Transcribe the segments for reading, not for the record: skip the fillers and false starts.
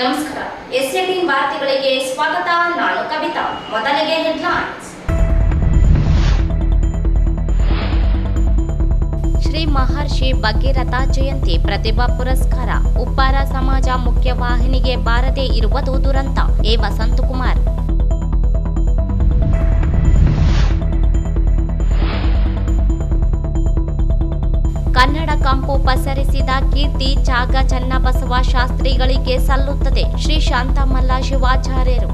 ನಮಸ್ಕಾರ. ಎಸ್18 ವಾರ್ತೆಗಳಿಗೆ ಸ್ವಾಗತ. ನಾನು ಕವಿತಾ. ಮೊದಲಿಗೆ ಹೆಡ್ಲೈನ್ಸ್. ಶ್ರೀ ಮಹರ್ಷಿ ಭಗೀರಥ ಜಯಂತಿ ಪ್ರತಿಭಾ ಪುರಸ್ಕಾರ. ಉಪ್ಪಾರ ಸಮಾಜ ಮುಖ್ಯವಾಹಿನಿಗೆ ಬಾರದೇ ಇರುವುದು ದುರಂತ. ಎ ವಸಂತಕುಮಾರ್. ಕನ್ನಡ ಕಂಪು ಪಸರಿಸಿದ ಕೀರ್ತಿ ಚಾಗ ಚನ್ನಬಸವ ಶಾಸ್ತ್ರಿಗಳಿಗೆ ಸಲ್ಲುತ್ತದೆ. ಶ್ರೀ ಶಾಂತಮಲ್ಲ ಶಿವಾಚಾರ್ಯರು.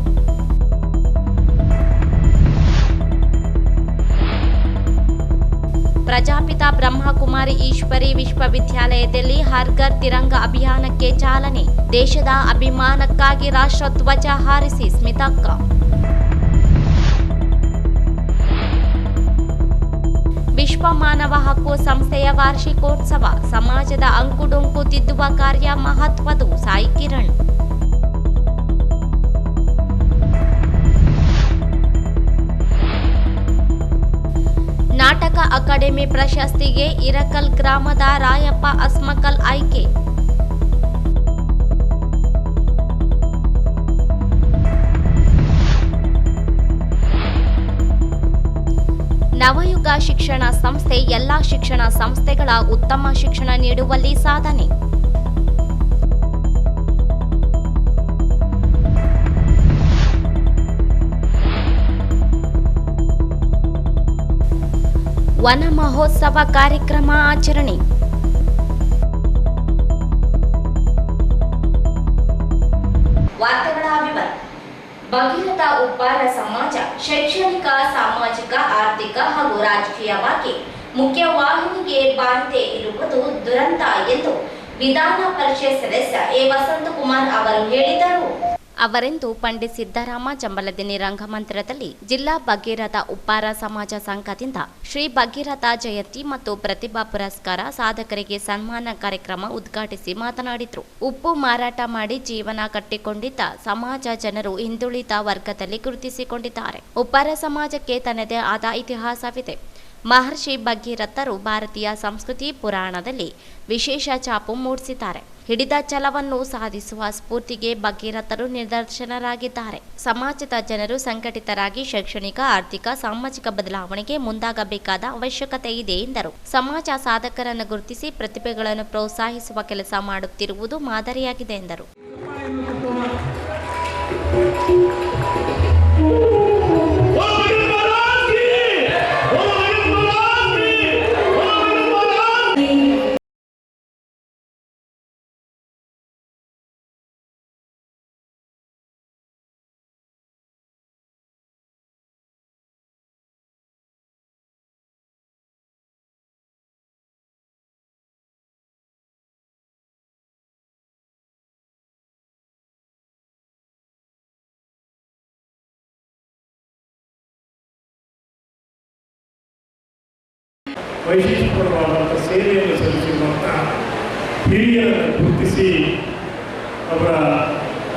ಪ್ರಜಾಪಿತ ಬ್ರಹ್ಮಕುಮಾರಿ ಈಶ್ವರಿ ವಿಶ್ವವಿದ್ಯಾಲಯದಲ್ಲಿ ಹರ್ ಘರ್ ತಿರಂಗ ಅಭಿಯಾನಕ್ಕೆ ಚಾಲನೆ. ದೇಶದ ಅಭಿಮಾನಕ್ಕಾಗಿ ರಾಷ್ಟ್ರಧ್ವಜ ಹಾರಿಸಿ ಸ್ಮಿತಕ್ಕ. ವಿಶ್ವ ಮಾನವ ಹಕ್ಕು ಸಂಸ್ಥೆಯ ವಾರ್ಷಿಕೋತ್ಸವ. ಸಮಾಜದ ಅಂಕುಡೊಂಕು ತಿದ್ದುವ ಕಾರ್ಯ ಮಹತ್ವದು. ಸಾಯಿ ಕಿರಣ್. ನಾಟಕ ಅಕಾಡೆಮಿ ಪ್ರಶಸ್ತಿಗೆ ಇರಕಲ್ ಗ್ರಾಮದ ರಾಯಪ್ಪ ಅಸ್ಮಕಲ್ ಆಯ್ಕೆ. ನವಯುಗ ಶಿಕ್ಷಣ ಸಂಸ್ಥೆ ಎಲ್ಲಾ ಶಿಕ್ಷಣ ಸಂಸ್ಥೆಗಳ ಉತ್ತಮ ಶಿಕ್ಷಣ ನೀಡುವಲ್ಲಿ ಸಾಧನೆ. ವನ ಮಹೋತ್ಸವ ಕಾರ್ಯಕ್ರಮ ಆಚರಣೆ. ವಾರ್ತೆಗಳ ವಿವರ. ಭಗೀರಥ ಉಪ್ಪಾರ ಸಮಾಜ ಶೈಕ್ಷಣಿಕ, ಸಾಮಾಜಿಕ, ಆರ್ಥಿಕ ಹಾಗೂ ರಾಜಕೀಯವಾಗಿ ಮುಖ್ಯವಾಹಿನಿಗೆ ಬಾರದೇ ಇರುವುದು ದುರಂತ ಎಂದು ವಿಧಾನ ಪರಿಷತ್ ಸದಸ್ಯ ಎ ವಸಂತಕುಮಾರ್ ಅವರು ಹೇಳಿದರು. ಅವರೆಂದು ಪಂಡಿತ್ ಸಿದ್ದರಾಮ ಜಂಬಲದಿನ್ನಿ ರಂಗಮಂದಿರದಲ್ಲಿ ಜಿಲ್ಲಾ ಭಗೀರಥ ಉಪ್ಪಾರ ಸಮಾಜ ಸಂಘದಿಂದ ಶ್ರೀ ಭಗೀರಥ ಜಯಂತಿ ಮತ್ತು ಪ್ರತಿಭಾ ಪುರಸ್ಕಾರ ಸಾಧಕರಿಗೆ ಸನ್ಮಾನ ಕಾರ್ಯಕ್ರಮ ಉದ್ಘಾಟಿಸಿ ಮಾತನಾಡಿದರು. ಉಪ್ಪು ಮಾರಾಟ ಮಾಡಿ ಜೀವನ ಕಟ್ಟಿಕೊಂಡಿದ್ದ ಸಮಾಜ ಜನರು ಹಿಂದುಳಿದ ವರ್ಗದಲ್ಲಿ ಗುರುತಿಸಿಕೊಂಡಿದ್ದಾರೆ. ಉಪ್ಪಾರ ಸಮಾಜಕ್ಕೆ ತನ್ನದೇ ಆದ ಇತಿಹಾಸವಿದೆ. ಮಹರ್ಷಿ ಭಗೀರಥರು ಭಾರತೀಯ ಸಂಸ್ಕೃತಿ ಪುರಾಣದಲ್ಲಿ ವಿಶೇಷ ಛಾಪು ಮೂಡಿಸಿದ್ದಾರೆ. ಹಿಡಿದ ಛಲವನ್ನು ಸಾಧಿಸುವ ಸ್ಫೂರ್ತಿಗೆ ಭಗೀರಥರು ನಿದರ್ಶನರಾಗಿದ್ದಾರೆ. ಸಮಾಜದ ಜನರು ಸಂಘಟಿತರಾಗಿ ಶೈಕ್ಷಣಿಕ, ಆರ್ಥಿಕ, ಸಾಮಾಜಿಕ ಬದಲಾವಣೆಗೆ ಮುಂದಾಗಬೇಕಾದ ಅವಶ್ಯಕತೆ ಇದೆ ಎಂದರು. ಸಮಾಜ ಸಾಧಕರನ್ನು ಗುರುತಿಸಿ ಪ್ರತಿಭೆಗಳನ್ನು ಪ್ರೋತ್ಸಾಹಿಸುವ ಕೆಲಸ ಮಾಡುತ್ತಿರುವುದು ಮಾದರಿಯಾಗಿದೆ ಎಂದರು. ವೈಶಿಷ್ಟ್ಯಪರವಾದಂಥ ಸೇವೆಯನ್ನು ಸಲ್ಲಿಸಿರುವಂಥ ಹಿರಿಯರನ್ನು ಗುರುತಿಸಿ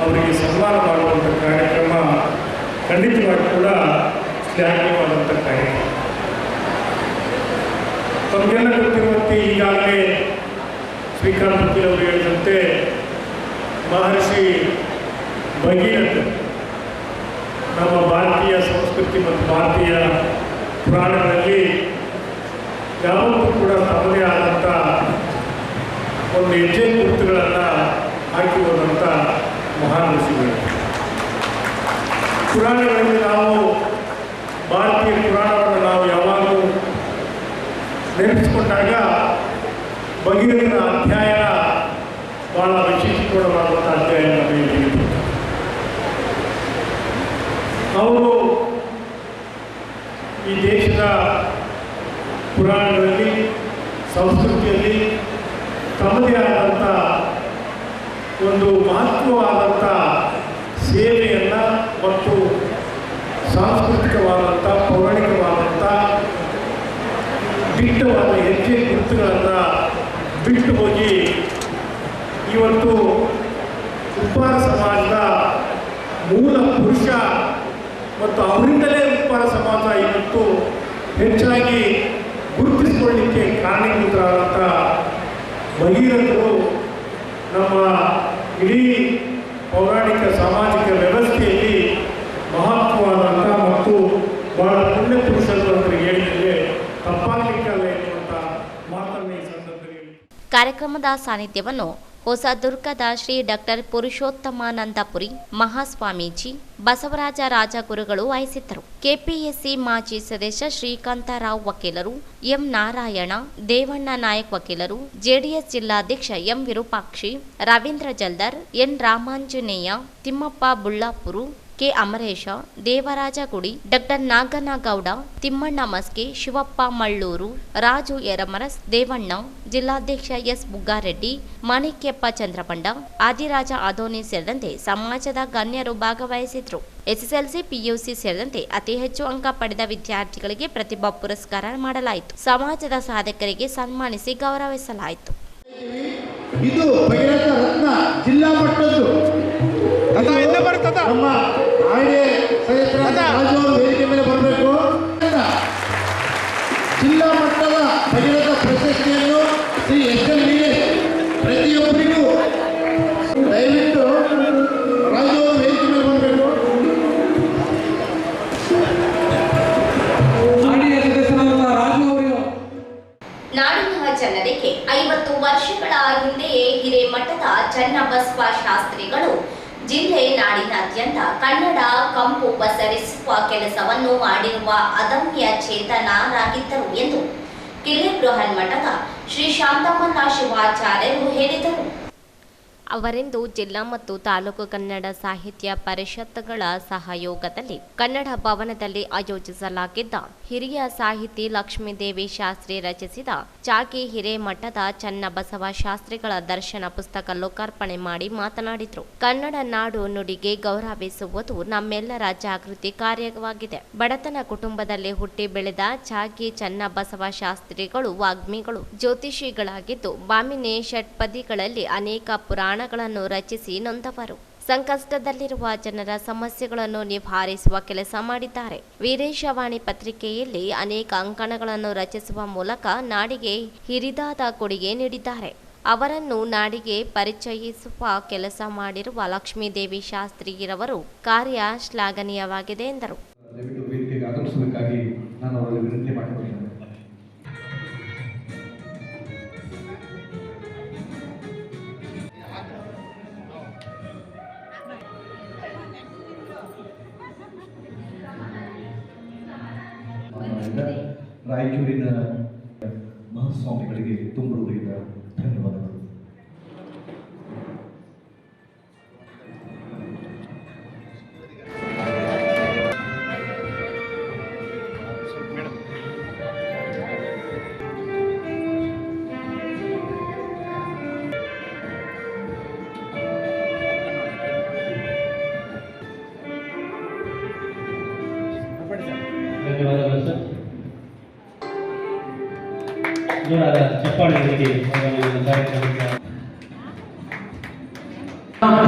ಅವರಿಗೆ ಸನ್ಮಾನ ಮಾಡುವಂಥ ಕಾರ್ಯಕ್ರಮ ಖಂಡಿತವಾಗಿ ಕೂಡ ಶ್ಲಾಘನೀಯವಾದಂಥ ಕಾರ್ಯಕ್ರಮ. ತಮಗೆಲ್ಲ ಗೊತ್ತಿರುವಂತೆ ಈಗಾಗಲೇ ಶ್ರೀಕಾಂತ್ ಅವರು ಹೇಳಿದಂತೆ ಮಹರ್ಷಿ ಭಗೀರಥ ನಮ್ಮ ಭಾರತೀಯ ಸಂಸ್ಕೃತಿ ಮತ್ತು ಭಾರತೀಯ ಪುರಾಣಗಳಲ್ಲಿ ಯಾವತ್ತೂ ಕೂಡ ತಮ್ಮದೇ ಆದಂಥ ಒಂದು ಹೆಜ್ಜೆ ಗುರುತುಗಳನ್ನು ಹಾಕಿ ಹೋದಂಥ ಮಹಾನ್ ಋಷಿಗಳು. ಪುರಾಣಗಳಲ್ಲಿ ನಾವು ಭಾರತೀಯ ಪುರಾಣವನ್ನು ನಾವು ಯಾವಾಗಲೂ ನೆನಪಿಸಿಕೊಂಡಾಗ ಭಗೀರಥನ ಅಧ್ಯಯನ ಬಹಳ ವಿಶೇಷವಾದಂಥ ಅಧ್ಯಯನ ನಮಗೆ. ಅವರು ಈ ದೇಶದ ಪುರಾಣಗಳಲ್ಲಿ, ಸಂಸ್ಕೃತಿಯಲ್ಲಿ ತಮ್ಮದೇ ಆದಂಥ ಒಂದು ಮಹತ್ವವಾದಂಥ ಸೇವೆಯನ್ನು ಮತ್ತು ಸಾಂಸ್ಕೃತಿಕವಾದಂಥ, ಪೌರಾಣಿಕವಾದಂಥ ದಿಟ್ಟವಾದ ಹೆಜ್ಜೆ ಗುರುತುಗಳನ್ನು ಬಿಟ್ಟು ಹೋಗಿ ಇವತ್ತು ಉಪ್ಪಾರ ಸಮಾಜದ ಮೂಲ ಪುರುಷ ಮತ್ತು ಅವರಿಂದಲೇ ಉಪ್ಪಾರ ಸಮಾಜ ಇವತ್ತು ಹೆಚ್ಚಾಗಿ ಗುರುತಿಸಿಕೊಳ್ಳಲಿಕ್ಕೆ ಕಾರಣೀಭೂತರಾದಂಥ ಭಗೀರಥರು ನಮ್ಮ ಇಡೀ ಕಾರ್ಯಕ್ರಮದ ಸಾನ್ನಿಧ್ಯವನ್ನು ಹೊಸದುರ್ಗದ ಶ್ರೀ ಡಾಕ್ಟರ್ ಪುರುಷೋತ್ತಮಾನಂದಪುರಿ ಮಹಾಸ್ವಾಮೀಜಿ, ಬಸವರಾಜ ರಾಜಗುರುಗಳು ವಹಿಸಿದ್ದರು. ಕೆಪಿಎಸ್ಸಿ ಮಾಜಿ ಸದಸ್ಯ ಶ್ರೀಕಾಂತರಾವ್ ವಕೀಲರು, ಎಂ ನಾರಾಯಣ, ದೇವಣ್ಣ ನಾಯಕ್ ವಕೀಲರು, ಜೆಡಿಎಸ್ ಜಿಲ್ಲಾಧ್ಯಕ್ಷ ಎಂ ವಿರೂಪಾಕ್ಷಿ, ರವೀಂದ್ರ ಜಲ್ದರ್, ಎನ್ ರಾಮಾಂಜನೇಯ, ತಿಮ್ಮಪ್ಪ ಬುಳ್ಳಾಪುರು, ಕೆ ಅಮರೇಶ, ದೇವರಾಜ ಗುಡಿ, ಡಾಕ್ಟರ್ ನಾಗನಗೌಡ, ತಿಮ್ಮಣ್ಣ ಮಸ್ಕೆ, ಶಿವಪ್ಪ ಮಳ್ಳೂರು, ರಾಜು ಯರಮರಸ್, ದೇವಣ್ಣ, ಜಿಲ್ಲಾಧ್ಯಕ್ಷ ಎಸ್ ಬುಗ್ಗಾರೆಡ್ಡಿ, ಮಾಣಿಕ್ಯಪ್ಪ ಚಂದ್ರಪಂಡ, ಆದಿರಾಜ ಆದೋನಿ ಸೇರಿದಂತೆ ಸಮಾಜದ ಗಣ್ಯರು ಭಾಗವಹಿಸಿದ್ರು. ಎಸ್ಎಸ್ಎಲ್ಸಿ, ಪಿಯುಸಿ ಸೇರಿದಂತೆ ಅತಿ ಹೆಚ್ಚು ಅಂಕ ಪಡೆದ ವಿದ್ಯಾರ್ಥಿಗಳಿಗೆ ಪ್ರತಿಭಾ ಪುರಸ್ಕಾರ ಮಾಡಲಾಯಿತು. ಸಮಾಜದ ಸಾಧಕರಿಗೆ ಸನ್ಮಾನಿಸಿ ಗೌರವಿಸಲಾಯಿತು. ಇದು ಭಗೀರಥ ರತ್ನ ಜಿಲ್ಲಾ ಮಟ್ಟದ್ದು ನಮ್ಮ ಆಯ್ಡೆ ರಾಜು ವೇದಿಕೆ ಮೇಲೆ ಬರಬೇಕು. ಜಿಲ್ಲಾ ಮಟ್ಟದ ಭಗೀರಥ ಪ್ರಶಸ್ತಿಯನ್ನು ಶ್ರೀ ಎಸ್.ಎಲ್. ಪ್ರತಿಯೊಬ್ಬರಿಗೂ ದಯವಿಟ್ಟು ರಾಜು ವೇದಿಕೆ ಮೇಲೆ ಬರಬೇಕು. ನಾಡಿನ ಜನರಿಗೆ 50 ವರ್ಷಗಳ ಹಿಂದೆಯೇ ಹಿರೇಮಠದ ಚನ್ನಬಸವ ಶಾಸ್ತ್ರಿಗಳು ಜಿಲ್ಲೆ ನಾಡಿನಾದ್ಯಂತ ಕನ್ನಡ ಕಂಪು ಪಸರಿಸುವ ಕೆಲಸವನ್ನು ಮಾಡಿರುವ ಅದಮ್ಯ ಚೇತನರಾಗಿದ್ದರು ಎಂದು ಕಿಲ್ಲೆ ಬೃಹನ್ಮಠದ ಶ್ರೀ ಶಾಂತಮಲ್ಲ ಶಿವಾಚಾರ್ಯರು ಹೇಳಿದರು. ಅವರೆಂದು ಜಿಲ್ಲಾ ಮತ್ತು ತಾಲೂಕು ಕನ್ನಡ ಸಾಹಿತ್ಯ ಪರಿಷತ್ಗಳ ಸಹಯೋಗದಲ್ಲಿ ಕನ್ನಡ ಭವನದಲ್ಲಿ ಆಯೋಜಿಸಲಾಗಿದ್ದ ಹಿರಿಯ ಸಾಹಿತಿ ಲಕ್ಷ್ಮೀದೇವಿ ಶಾಸ್ತ್ರಿ ರಚಿಸಿದ ಚಾಗಿ ಹಿರೇಮಠದ ಚನ್ನಬಸವ ಶಾಸ್ತ್ರಿಗಳ ದರ್ಶನ ಪುಸ್ತಕ ಲೋಕಾರ್ಪಣೆ ಮಾಡಿ ಮಾತನಾಡಿದರು. ಕನ್ನಡ ನಾಡು ನುಡಿಗೆ ಗೌರವಿಸುವುದು ನಮ್ಮೆಲ್ಲರ ಜಾಗೃತಿ ಕಾರ್ಯವಾಗಿದೆ. ಬಡತನ ಕುಟುಂಬದಲ್ಲಿ ಹುಟ್ಟಿ ಬೆಳೆದ ಚಾಗಿ ಚನ್ನಬಸವ ಶಾಸ್ತ್ರಿಗಳು ವಾಗ್ಮಿಗಳು, ಜ್ಯೋತಿಷಿಗಳಾಗಿದ್ದು ಬಾಮಿನಿ ಷಟ್ಪದಿಗಳಲ್ಲಿ ಅನೇಕ ಪುರಾಣಗಳನ್ನು ರಚಿಸಿ ನೊಂದವರು. ಸಂಕಷ್ಟದಲ್ಲಿರುವ ಜನರ ಸಮಸ್ಯೆಗಳನ್ನು ನಿವಾರಿಸುವ ಕೆಲಸ ಮಾಡಿದ್ದಾರೆ. ವೀರೇಶವಾಣಿ ಪತ್ರಿಕೆಯಲ್ಲಿ ಅನೇಕ ಅಂಕಣಗಳನ್ನು ರಚಿಸುವ ಮೂಲಕ ನಾಡಿಗೆ ಹಿರಿದಾದ ಕೊಡುಗೆ ನೀಡಿದ್ದಾರೆ. ಅವರನ್ನು ನಾಡಿಗೆ ಪರಿಚಯಿಸುವ ಕೆಲಸ ಮಾಡಿರುವ ಲಕ್ಷ್ಮೀದೇವಿ ಶಾಸ್ತ್ರಿರವರು ಕಾರ್ಯ ಶ್ಲಾಘನೀಯವಾಗಿದೆ ಎಂದರು. ರಾಯಚೂರಿನ ಮಹಾಸ್ವಾಮಿಗಳಿಗೆ ತುಂಬ ಹೃದಯದ ಧನ್ಯವಾದಗಳು. ಧನ್ಯವಾದಗಳು ಸರ್.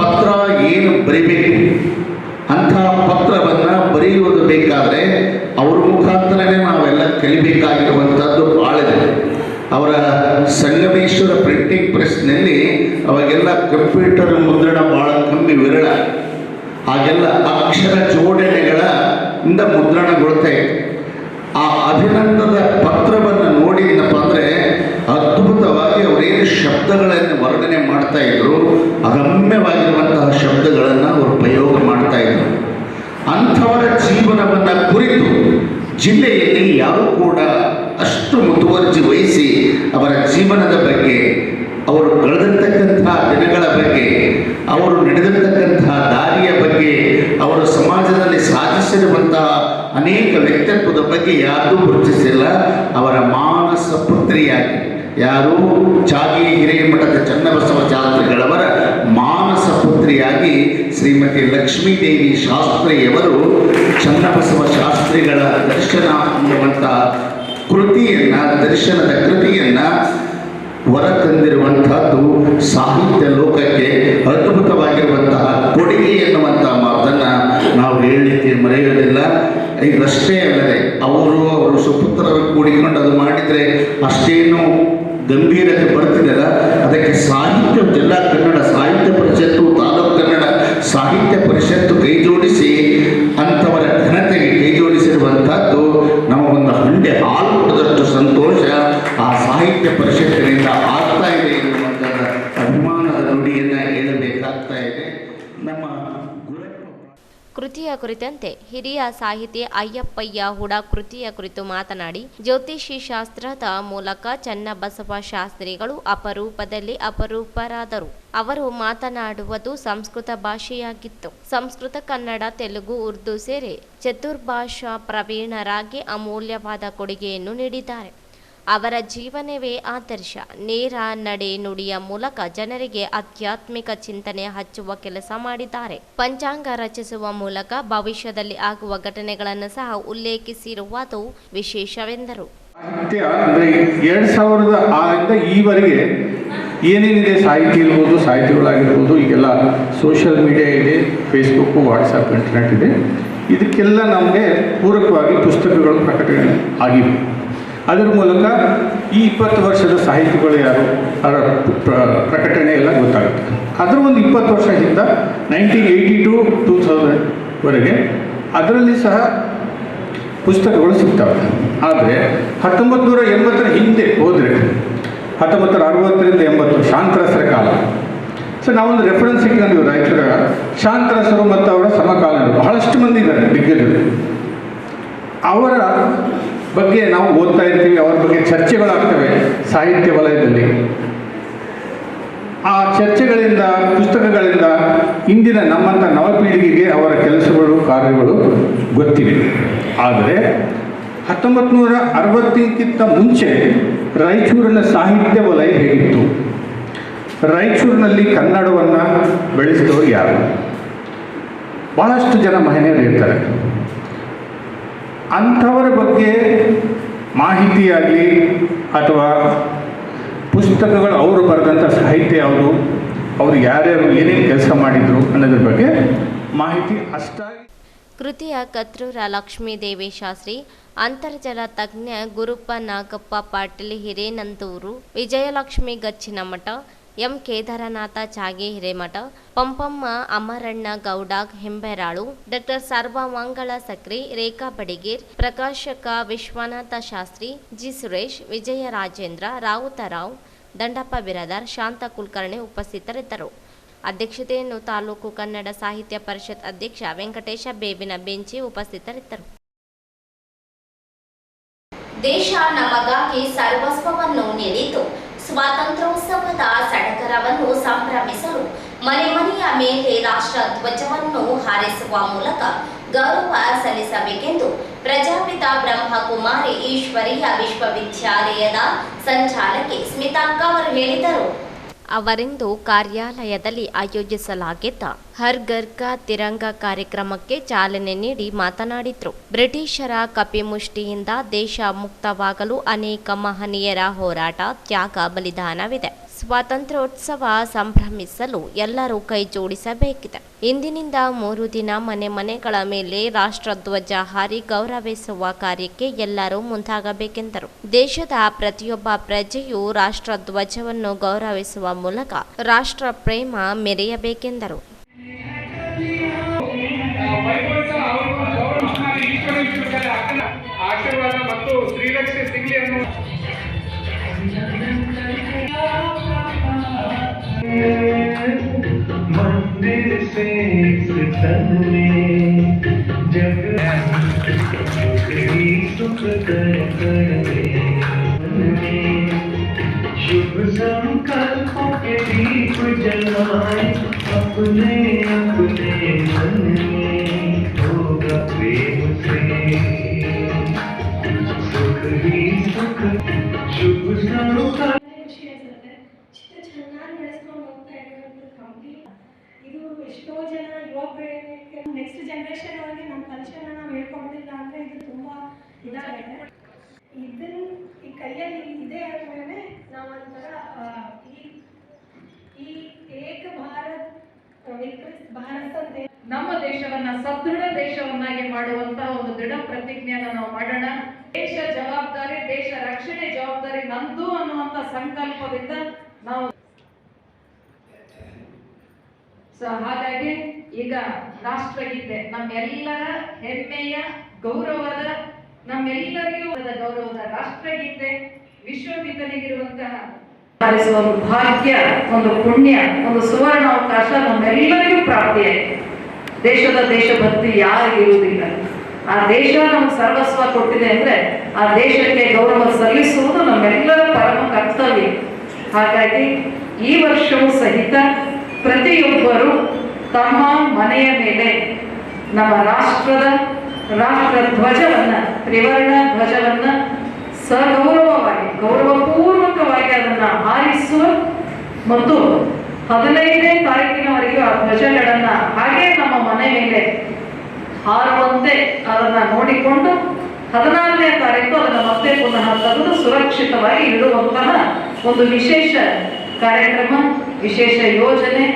ಪತ್ರ ಏನು ಬರಿಬೇಕು ಅಂಥ ಪತ್ರವನ್ನ ಬರೆಯುವುದು ಬೇಕಾದ್ರೆ ಅವ್ರ ಮುಖಾಂತರನೇ ನಾವೆಲ್ಲ ಕಲಿಬೇಕಾಗಿರುವಂಥದ್ದು ಭಾಳಿದೆ. ಅವರ ಸಂಗಮೇಶ್ವರ ಪ್ರಿಂಟಿಂಗ್ ಪ್ರೆಸ್ನಲ್ಲಿ ಅವಾಗೆಲ್ಲ ಕಂಪ್ಯೂಟರ್ ಮುದ್ರಣ ಭಾಳ ಕಮ್ಮಿ ವಿರಳ. ಹಾಗೆಲ್ಲ ಅಕ್ಷರ ಜೋಡಣೆಗಳ ಇಂದ ಮುದ್ರಣಗೊಳ್ತಾ ಇತ್ತು. ಆ ಅಭಿನಂದದ ಪತ್ರವನ್ನು ನೋಡಿ ಏನಪ್ಪ ಅಂದರೆ ಅದ್ಭುತವಾಗಿ ಅವರೇನು ಶಬ್ದಗಳನ್ನು ವರ್ಣನೆ ಮಾಡ್ತಾ ಇದ್ರು, ಅಗಮ್ಯವಾಗಿರುವಂತಹ ಶಬ್ದಗಳನ್ನು ಅವರು ಪ್ರಯೋಗ ಮಾಡ್ತಾ ಇದ್ರು. ಅಂಥವರ ಜೀವನವನ್ನು ಕುರಿತು ಜಿಲ್ಲೆಯಲ್ಲಿ ಯಾರೂ ಕೂಡ ಅಷ್ಟು ಮುತುವರ್ಜಿ ವಹಿಸಿ ಅವರ ಜೀವನದ ಬಗ್ಗೆ, ಅವರು ಕಳೆದಿರ್ತಕ್ಕಂತಹ ದಿನಗಳ ಬಗ್ಗೆ, ಅವರು ನಡೆದಿರ್ತಕ್ಕಂತಹ ದಾರಿಯ ಬಗ್ಗೆ, ಅವರು ಸಮಾಜದಲ್ಲಿ ಸಾಧಿಸಿರುವಂತಹ ಅನೇಕ ವ್ಯಕ್ತಿತ್ವದ ಬಗ್ಗೆ ಯಾರೂ ಗುರುತಿಸಿಲ್ಲ. ಅವರ ಮಾನಸ ಪುತ್ರಿಯಾಗಿ ಯಾರು ಚಾಗಿ ಹಿರೇಮಠದ ಚನ್ನಬಸವ ಶಾಸ್ತ್ರಿಗಳವರ ಮಾನಸ ಪುತ್ರಿಯಾಗಿ ಶ್ರೀಮತಿ ಲಕ್ಷ್ಮೀದೇವಿ ಶಾಸ್ತ್ರಿಯವರು ಚನ್ನಬಸವ ಶಾಸ್ತ್ರಿಗಳ ದರ್ಶನ ಅನ್ನುವಂಥ ಕೃತಿಯನ್ನು, ದರ್ಶನದ ಕೃತಿಯನ್ನು ಹೊರತಂದಿರುವಂತಹದ್ದು ಸಾಹಿತ್ಯ ಲೋಕಕ್ಕೆ ಅದ್ಭುತವಾಗಿರುವಂತಹ ಕೊಡುಗೆ ಎನ್ನುವಂತಹ ಮಾತನ್ನು ನಾವು ಹೇಳಲಿಕ್ಕೆ ಮರೆಯೋದಿಲ್ಲ. ಇದಷ್ಟೇ ಅಲ್ಲದೆ ಅವರು ಸುಪುತ್ರರು ಕೂಡಿಕೊಂಡು ಅದು ಮಾಡಿದರೆ ಅಷ್ಟೇನು ಗಂಭೀರತೆ ಬರ್ತಿದೆಯಲ್ಲ, ಅದಕ್ಕೆ ಸಾಹಿತ್ಯ ಜಿಲ್ಲಾ ಕನ್ನಡ ಸಾಹಿತ್ಯ ಪರಿಷತ್ತು, ತಾಲೂಕು ಕನ್ನಡ ಸಾಹಿತ್ಯ ಪರಿಷತ್ತು ಕೈ ಜೋಡಿಸಿ ಅಂಥವರ ಘನತೆಗೆ ಕೈ ಜೋಡಿಸಿರುವಂಥದ್ದು ನಮಗೊಂದು ಹಂಡೆ ಹಾಲು ಕೊಡದಷ್ಟು ಸಂತೋಷ ಆ ಸಾಹಿತ್ಯ ಪರಿಷತ್ತಿನಿಂದ ಆಗ್ತಾ ಇದೆ. ಕುರಿತಂತೆ ಹಿರಿಯ ಸಾಹಿತಿ ಅಯ್ಯಪ್ಪಯ್ಯ ಹುಡ ಕೃತಿಯ ಕುರಿತು ಮಾತನಾಡಿ, ಜ್ಯೋತಿಷಿ ಶಾಸ್ತ್ರದ ಮೂಲಕ ಚನ್ನಬಸವ ಶಾಸ್ತ್ರಿಗಳು ಅಪರೂಪದಲ್ಲಿ ಅಪರೂಪರಾದರು. ಅವರು ಮಾತನಾಡುವುದು ಸಂಸ್ಕೃತ ಭಾಷೆಯಾಗಿತ್ತು. ಸಂಸ್ಕೃತ, ಕನ್ನಡ, ತೆಲುಗು, ಉರ್ದು ಸೇರಿ ಚತುರ್ಭಾಷಾ ಪ್ರವೀಣರಾಗಿ ಅಮೂಲ್ಯವಾದ ಕೊಡುಗೆಯನ್ನು ನೀಡಿದ್ದಾರೆ. ಅವರ ಜೀವನವೇ ಆದರ್ಶ. ನೇರ ನಡೆ ನುಡಿಯ ಮೂಲಕ ಜನರಿಗೆ ಆಧ್ಯಾತ್ಮಿಕ ಚಿಂತನೆ ಹಚ್ಚುವ ಕೆಲಸ ಮಾಡಿದ್ದಾರೆ. ಪಂಚಾಂಗ ರಚಿಸುವ ಮೂಲಕ ಭವಿಷ್ಯದಲ್ಲಿ ಆಗುವ ಘಟನೆಗಳನ್ನು ಸಹ ಉಲ್ಲೇಖಿಸಿರುವುದು ವಿಶೇಷವೆಂದರು. ಸಾಹಿತ್ಯ ಅಂದರೆ 2000 ಈವರೆಗೆ ಏನೇನಿದೆ, ಸಾಹಿತ್ಯ ಇರ್ಬೋದು, ಸಾಹಿತ್ಯಗಳಾಗಿರ್ಬೋದು, ಈಗೆಲ್ಲ ಸೋಷಿಯಲ್ ಮೀಡಿಯಾ ಇದೆ, ಫೇಸ್ಬುಕ್ಕು, ವಾಟ್ಸಪ್, ಇಂಟರ್ನೆಟ್ ಇದೆ. ಇದಕ್ಕೆಲ್ಲ ನಮಗೆ ಪೂರಕವಾಗಿ ಪುಸ್ತಕಗಳು ಪ್ರಕಟಣೆ ಆಗಿವೆ. ಅದರ ಮೂಲಕ ಈ 20 ವರ್ಷದ ಸಾಹಿತಿಗಳು ಯಾರು, ಅವರ ಪ್ರಕಟಣೆ ಎಲ್ಲ ಗೊತ್ತಾಗುತ್ತೆ. ಅದರ ಒಂದು 20 ವರ್ಷ ಹಿಂದ 1982 2000ವರೆಗೆ ಅದರಲ್ಲಿ ಸಹ ಪುಸ್ತಕಗಳು ಸಿಗ್ತವೆ. ಆದರೆ 1980 ಹಿಂದೆ ಹೋದರೆ 1960ರಿಂದ 80 ಶಾಂತರಸರ ಕಾಲ. ಸೊ ನಾವೊಂದು ರೆಫರೆನ್ಸ್ ಇಟ್ಕೊಂಡಿವಿ. ರಾಯಚೂರಾಗ ಶಾಂತರಸರು ಮತ್ತು ಅವರ ಸಮಕಾಲೀನರು ಬಹಳಷ್ಟು ಮಂದಿ ಇದ್ದಾರೆ, ದಿಗ್ಗಜರು. ಅವರ ಬಗ್ಗೆ ನಾವು ಓದ್ತಾ ಇರ್ತೀವಿ, ಅವರ ಬಗ್ಗೆ ಚರ್ಚೆಗಳಾಗ್ತವೆ ಸಾಹಿತ್ಯ ವಲಯದಲ್ಲಿ. ಆ ಚರ್ಚೆಗಳಿಂದ, ಪುಸ್ತಕಗಳಿಂದ ಇಂದಿನ ನಮ್ಮಂಥ ನವಪೀಳಿಗೆಗೆ ಅವರ ಕೆಲಸಗಳು, ಕಾರ್ಯಗಳು ಗೊತ್ತಿವೆ. ಆದರೆ 1960ಕ್ಕಿಂತ ಮುಂಚೆ ರಾಯಚೂರಿನ ಸಾಹಿತ್ಯ ವಲಯ ಹೇಗಿತ್ತು, ರಾಯಚೂರಿನಲ್ಲಿ ಕನ್ನಡವನ್ನು ಬೆಳೆಸಿದವರು ಯಾರು? ಬಹಳಷ್ಟು ಜನ ಮಹಿಳೆಯರು ಇರ್ತಾರೆ. ಅಂಥವರ ಬಗ್ಗೆ ಮಾಹಿತಿಯಾಗಲಿ ಅಥವಾ ಪುಸ್ತಕಗಳು, ಅವರು ಬರೆದಂಥ ಸಾಹಿತ್ಯ ಯಾವುದು, ಅವರು ಯಾರ್ಯಾರು ಏನೇನು ಕೆಲಸ ಮಾಡಿದರು ಅನ್ನೋದ್ರ ಬಗ್ಗೆ ಮಾಹಿತಿ ಅಷ್ಟಾಗಿ. ಕೃತಿಯ ಕತ್ರೂರ ಲಕ್ಷ್ಮೀದೇವಿ ಶಾಸ್ತ್ರಿ, ಅಂತರ್ಜಲ ತಜ್ಞ ಗುರುಪ್ಪ ನಾಗಪ್ಪ ಪಾಟೀಲ್ ಹಿರೇನಂದೂರು, ವಿಜಯಲಕ್ಷ್ಮಿ ಗಚ್ಚಿನಮಠ, ಎಂ ಕೇದಾರನಾಥ ಚಾಗೆ ಹಿರೇಮಠ, ಪಂಪಮ್ಮ ಅಮರಣ್ಣ ಗೌಡ ಹೆಂಬೆರಾಳು, ಡಾಕ್ಟರ್ ಸರ್ವಮಂಗಳ ಸಕ್ರಿ, ರೇಖಾ ಬಡಿಗೇರ್, ಪ್ರಕಾಶಕ ವಿಶ್ವನಾಥ ಶಾಸ್ತ್ರಿ, ಜಿ ಸುರೇಶ್, ವಿಜಯ ರಾಜೇಂದ್ರ, ರಾವುತರಾವ್, ದಂಡಪ್ಪ ಬಿರಾದಾರ್, ಶಾಂತ ಕುಲಕರ್ಣಿ ಉಪಸ್ಥಿತರಿದ್ದರು. ಅಧ್ಯಕ್ಷತೆಯನ್ನು ತಾಲೂಕು ಕನ್ನಡ ಸಾಹಿತ್ಯ ಪರಿಷತ್ ಅಧ್ಯಕ್ಷ ವೆಂಕಟೇಶ ಬೇವಿನ ಬೆಂಚಿ ಉಪಸ್ಥಿತರಿದ್ದರು. ದೇಶ ನಮಗಾಗಿ ಸರ್ವಸ್ವವನ್ನು ನೀಡಿತು. ಸ್ವಾತಂತ್ರ್ಯೋತ್ಸವದ ಸಡಗರವನ್ನು ಸಂಭ್ರಮಿಸಲು ಮನೆ ಮನೆಯ ಮೇಲೆ ರಾಷ್ಟ್ರ ಧ್ವಜವನ್ನು ಹಾರಿಸುವ ಮೂಲಕ ಗೌರವ ಸಲ್ಲಿಸಬೇಕೆಂದು ಪ್ರಜಾಪಿತ ಬ್ರಹ್ಮಕುಮಾರಿ ಈಶ್ವರೀಯ ವಿಶ್ವವಿದ್ಯಾಲಯದ ಸಂಚಾಲಕಿ ಸ್ಮಿತಾಕ್ಕ ಅವರು ಹೇಳಿದರು. ಅವರಿಂದು ಕಾರ್ಯಾಲಯದಲ್ಲಿ ಆಯೋಜಿಸಲಾಗಿದ್ದ ಹರ್ ಘರ್ ಕಾ ತಿರಂಗ ಕಾರ್ಯಕ್ರಮಕ್ಕೆ ಚಾಲನೆ ನೀಡಿ ಮಾತನಾಡಿದ್ರು. ಬ್ರಿಟಿಷರ ಕಪಿಮುಷ್ಟಿಯಿಂದ ದೇಶ ಮುಕ್ತವಾಗಲು ಅನೇಕ ಮಹನೀಯರ ಹೋರಾಟ, ತ್ಯಾಗ, ಬಲಿದಾನವಿದೆ. ಸ್ವಾತಂತ್ರ್ಯೋತ್ಸವ ಸಂಭ್ರಮಿಸಲು ಎಲ್ಲರೂ ಕೈ ಜೋಡಿಸಬೇಕಿದೆ. ಇಂದಿನಿಂದ 3 ದಿನ ಮನೆ ಮನೆಗಳ ಮೇಲೆ ರಾಷ್ಟ್ರಧ್ವಜ ಹಾರಿ ಗೌರವಿಸುವ ಕಾರ್ಯಕ್ಕೆ ಎಲ್ಲರೂ ಮುಂದಾಗಬೇಕೆಂದರು. ದೇಶದ ಪ್ರತಿಯೊಬ್ಬ ಪ್ರಜೆಯು ರಾಷ್ಟ್ರಧ್ವಜವನ್ನು ಗೌರವಿಸುವ ಮೂಲಕ ರಾಷ್ಟ್ರ ಪ್ರೇಮ ಮೆರೆಯಬೇಕೆಂದರು. ಆಶೀರ್ವಾದ ಮತ್ತು ಶ್ರೀರಕ್ಷೆ ಸಿಗಲಿ ಅನ್ನೋ मंदिर से तन में जग सुख कर शुभ संकल्पों के दीप जलाए अपने अपने मन में होगा प्रेम से सुख ही सुख शुभ संकल्प. ಎಷ್ಟೋ ಜನ ಯುವ ಪ್ರೇರಣೆ ನೆಕ್ಸ್ಟ್ ಜನರೇಷನ್ ಅವರಿಗೆ ನಮ್ಮ ಕಲ್ಚರ್ನ ನಾವು ಹೇಳ್ಕೊಡ್ತಿಲ್ಲ ಅಂದರೆ ಇದು ತುಂಬ ಇದಾಗುತ್ತೆ. ಇದನ್ನು ಈ ಕೈಯಲ್ಲಿ ಇದೆ ಅಂದಮೇಲೆ ನಾವೊಂಥರ ಈ ಏಕ ಭಾರತ್ ವಿಕಸಿತ ಭಾರತ ನಮ್ಮ ದೇಶವನ್ನ ಸದೃಢ ದೇಶವನ್ನಾಗಿ ಮಾಡುವಂತ ಒಂದು ದೃಢ ಪ್ರತಿಜ್ಞೆಯನ್ನು ನಾವು ಮಾಡೋಣ. ದೇಶ ಜವಾಬ್ದಾರಿ, ದೇಶ ರಕ್ಷಣೆ ಜವಾಬ್ದಾರಿ ನಂದು ಅನ್ನುವಂತ ಸಂಕಲ್ಪದಿಂದ ನಾವು ಹಾಗಾಗಿ ಈಗ ರಾಷ್ಟ್ರಗೀತೆ ನಮ್ಮೆಲ್ಲರ ಹೆಮ್ಮೆಯ ಗೌರವದ, ನಮ್ಮೆಲ್ಲರಿಗೂ ಗೌರವದ ರಾಷ್ಟ್ರಗೀತೆ ವಿಶ್ವಪಿತನಿಗಿರುವಂತಹ ಒಂದು ಭಾಗ್ಯ, ಒಂದು ಪುಣ್ಯ, ಒಂದು ಸುವರ್ಣ ಅವಕಾಶ ನಮ್ಮೆಲ್ಲರಿಗೂ ಪ್ರಾಪ್ತಿಯಾಯಿತು. ದೇಶಭಕ್ತಿ ಯಾರಿಗೆ ಇರುವುದಿಲ್ಲ. ಆ ದೇಶ ನಮ್ಗೆ ಸರ್ವಸ್ವ ಕೊಟ್ಟಿದೆ ಅಂದ್ರೆ ಆ ದೇಶಕ್ಕೆ ಗೌರವ ಸಲ್ಲಿಸುವುದು ನಮ್ಮೆಲ್ಲರ ಪರಮ ಕರ್ತವ್ಯ. ಹಾಗಾಗಿ ಈ ವರ್ಷವೂ ಸಹಿತ ಪ್ರತಿಯೊಬ್ಬರು ತಮ್ಮ ಮನೆಯ ಮೇಲೆ ನಮ್ಮ ರಾಷ್ಟ್ರ ಧ್ವಜವನ್ನ, ತ್ರಿವರ್ಣ ಧ್ವಜವನ್ನ ಸಗೌರವವಾಗಿ, ಗೌರವಪೂರ್ವಕವಾಗಿ ಅದನ್ನ ಹಾರಿಸುವ ಮತ್ತು 15ನೇ ತಾರೀಕಿನವರೆಗೂ ಆ ಧ್ವಜಗಳನ್ನ ಹಾಗೆ ನಮ್ಮ ಮನೆ ಮೇಲೆ ಹಾರುವಂತೆ ಅದನ್ನ ನೋಡಿಕೊಂಡು 14ನೇ ತಾರೀಕು ಅದನ್ನು ಮತ್ತೆ ಪುನಃ ತಂದು ಸುರಕ್ಷಿತವಾಗಿ ಇಡುವಂತಹ ಒಂದು ವಿಶೇಷ ಕಾರ್ಯಕ್ರಮ, ವಿಶೇಷ ಯೋಜನೆ,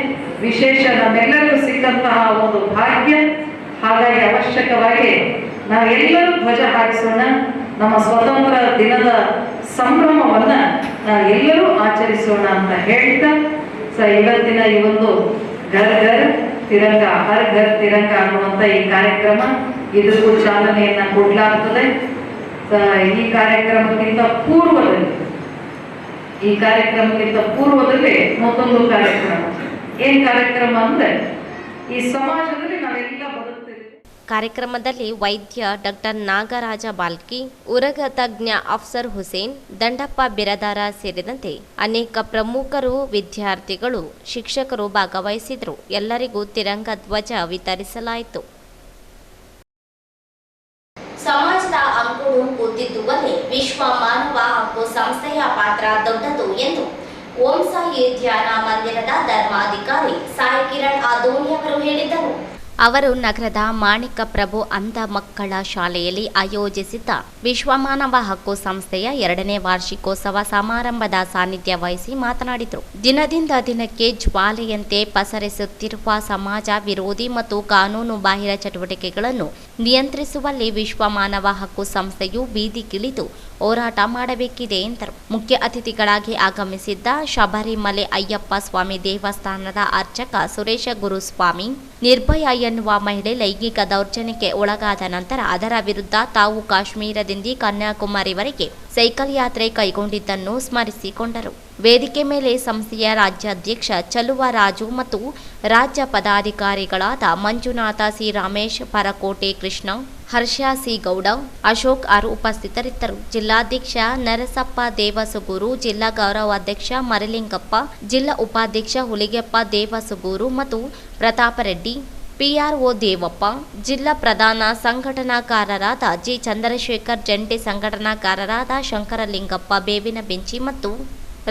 ವಿಶೇಷ ನಮ್ಮೆಲ್ಲರಿಗೂ ಸಿಕ್ಕಂತಹ ಒಂದು ಭಾಗ್ಯ. ಹಾಗಾಗಿ ಅವಶ್ಯಕವಾಗಿ ನಾವೆಲ್ಲರೂ ಧ್ವಜ ಹಾರಿಸೋಣ. ನಮ್ಮ ಸ್ವತಂತ್ರ ದಿನದ ಸಂಭ್ರಮವನ್ನ ನಾವೆಲ್ಲರೂ ಆಚರಿಸೋಣ ಅಂತ ಹೇಳ್ತಾ ಇವತ್ತಿನ ಈ ಒಂದು ಘರ್ ಘರ್ ತಿರಂಗ, ಹರ್ ಘರ್ ತಿರಂಗ ಅನ್ನುವಂಥ ಈ ಕಾರ್ಯಕ್ರಮ ಇದಕ್ಕೂ ಚಾಲನೆಯನ್ನ ಕೊಡಲಾಗ್ತದೆ. ಈ ಕಾರ್ಯಕ್ರಮಕ್ಕಿಂತ ಪೂರ್ವದಲ್ಲಿ ಮತ್ತೊಂದು ಕಾರ್ಯಕ್ರಮ. ಏನ್ ಕಾರ್ಯಕ್ರಮ ಅಂದ್ರೆ ಈ ಸಮಾಜದಲ್ಲಿ ನಾವೆಲ್ಲ ಬದುಕ್ತೇವೆ. ಕಾರ್ಯಕ್ರಮದಲ್ಲಿ ವೈದ್ಯ ಡಾಕ್ಟರ್ ನಾಗರಾಜ ಬಾಲ್ಕಿ, ಉರಗ ತಜ್ಞ ಅಫ್ಸರ್ ಹುಸೇನ್, ದಂಡಪ್ಪ ಬಿರದಾರ ಸೇರಿದಂತೆ ಅನೇಕ ಪ್ರಮುಖರು, ವಿದ್ಯಾರ್ಥಿಗಳು, ಶಿಕ್ಷಕರು ಭಾಗವಹಿಸಿದರು. ಎಲ್ಲರಿಗೂ ತಿರಂಗ ಧ್ವಜ ವಿತರಿಸಲಾಯಿತು. ಸಮಾಜದ ಅಂಕುಡು ಕೂತಿದ್ದುವಲ್ಲಿ ವಿಶ್ವ ಮಾನವ ಹಕ್ಕು ಸಂಸ್ಥೆಯ ಪಾತ್ರ ದೊಡ್ಡದು ಎಂದು ಓಂ ಸಾಯಿ ಧ್ಯಾನ ಮಂದಿರದ ಧರ್ಮಾಧಿಕಾರಿ ಸಾಯಿ ಕಿರಣ್ ಆದೋನಿಯವರು ಹೇಳಿದರು. ಅವರು ನಗರದ ಮಾಣಿಕ ಪ್ರಭು ಅಂಧ ಮಕ್ಕಳ ಶಾಲೆಯಲ್ಲಿ ಆಯೋಜಿಸಿದ್ದ ವಿಶ್ವ ಮಾನವ ಹಕ್ಕು ಸಂಸ್ಥೆಯ 2ನೇ ವಾರ್ಷಿಕೋತ್ಸವ ಸಮಾರಂಭದ ಸಾನ್ನಿಧ್ಯ ವಹಿಸಿ ಮಾತನಾಡಿದರು. ದಿನದಿಂದ ದಿನಕ್ಕೆ ಜ್ವಾಲೆಯಂತೆ ಪಸರಿಸುತ್ತಿರುವ ಸಮಾಜ ವಿರೋಧಿ ಮತ್ತು ಕಾನೂನು ಬಾಹಿರ ಚಟುವಟಿಕೆಗಳನ್ನು ನಿಯಂತ್ರಿಸುವಲ್ಲಿ ವಿಶ್ವ ಮಾನವ ಹಕ್ಕು ಸಂಸ್ಥೆಯು ಬೀದಿಗಿಳಿದು ಹೋರಾಟ ಮಾಡಬೇಕಿದೆ ಎಂದರು. ಮುಖ್ಯ ಅತಿಥಿಗಳಾಗಿ ಆಗಮಿಸಿದ್ದ ಶಬರಿಮಲೆ ಅಯ್ಯಪ್ಪ ಸ್ವಾಮಿ ದೇವಸ್ಥಾನದ ಅರ್ಚಕ ಸುರೇಶ ಗುರುಸ್ವಾಮಿ, ನಿರ್ಭಯ ಎನ್ನುವ ಮಹಿಳೆ ಲೈಂಗಿಕ ದೌರ್ಜನ್ಯಕ್ಕೆ ಒಳಗಾದ ನಂತರ ಅದರ ವಿರುದ್ಧ ತಾವು ಕಾಶ್ಮೀರದಿಂದ ಕನ್ಯಾಕುಮಾರಿವರೆಗೆ ಸೈಕಲ್ ಯಾತ್ರೆ ಕೈಗೊಂಡಿದ್ದನ್ನು ಸ್ಮರಿಸಿಕೊಂಡರು. ವೇದಿಕೆ ಮೇಲೆ ಸಂಸ್ಥೆಯ ರಾಜ್ಯಾಧ್ಯಕ್ಷ ಚಲುವ ರಾಜು ಮತ್ತು ರಾಜ್ಯ ಪದಾಧಿಕಾರಿಗಳಾದ ಮಂಜುನಾಥ ಸಿ, ರಮೇಶ್ ಪರಕೋಟೆ, ಕೃಷ್ಣ, ಹರ್ಷ ಸಿ ಗೌಡ, ಅಶೋಕ್ ಆರ್ ಉಪಸ್ಥಿತರಿದ್ದರು. ಜಿಲ್ಲಾಧ್ಯಕ್ಷ ನರಸಪ್ಪ ದೇವಸುಗೂರು, ಜಿಲ್ಲಾ ಗೌರವಾಧ್ಯಕ್ಷ ಮರಲಿಂಗಪ್ಪ, ಜಿಲ್ಲಾ ಉಪಾಧ್ಯಕ್ಷ ಹುಲಿಗೆಪ್ಪ ದೇವಸುಗೂರು ಮತ್ತು ಪ್ರತಾಪರೆಡ್ಡಿ, PRO ದೇವಪ್ಪ, ಜಿಲ್ಲಾ ಪ್ರಧಾನ ಸಂಘಟನಾಕಾರರಾದ ಜಿ ಚಂದ್ರಶೇಖರ್, ಜಂಟಿ ಸಂಘಟನಾಕಾರರಾದ ಶಂಕರಲಿಂಗಪ್ಪ ಬೇವಿನ ಬೆಂಚಿ ಮತ್ತು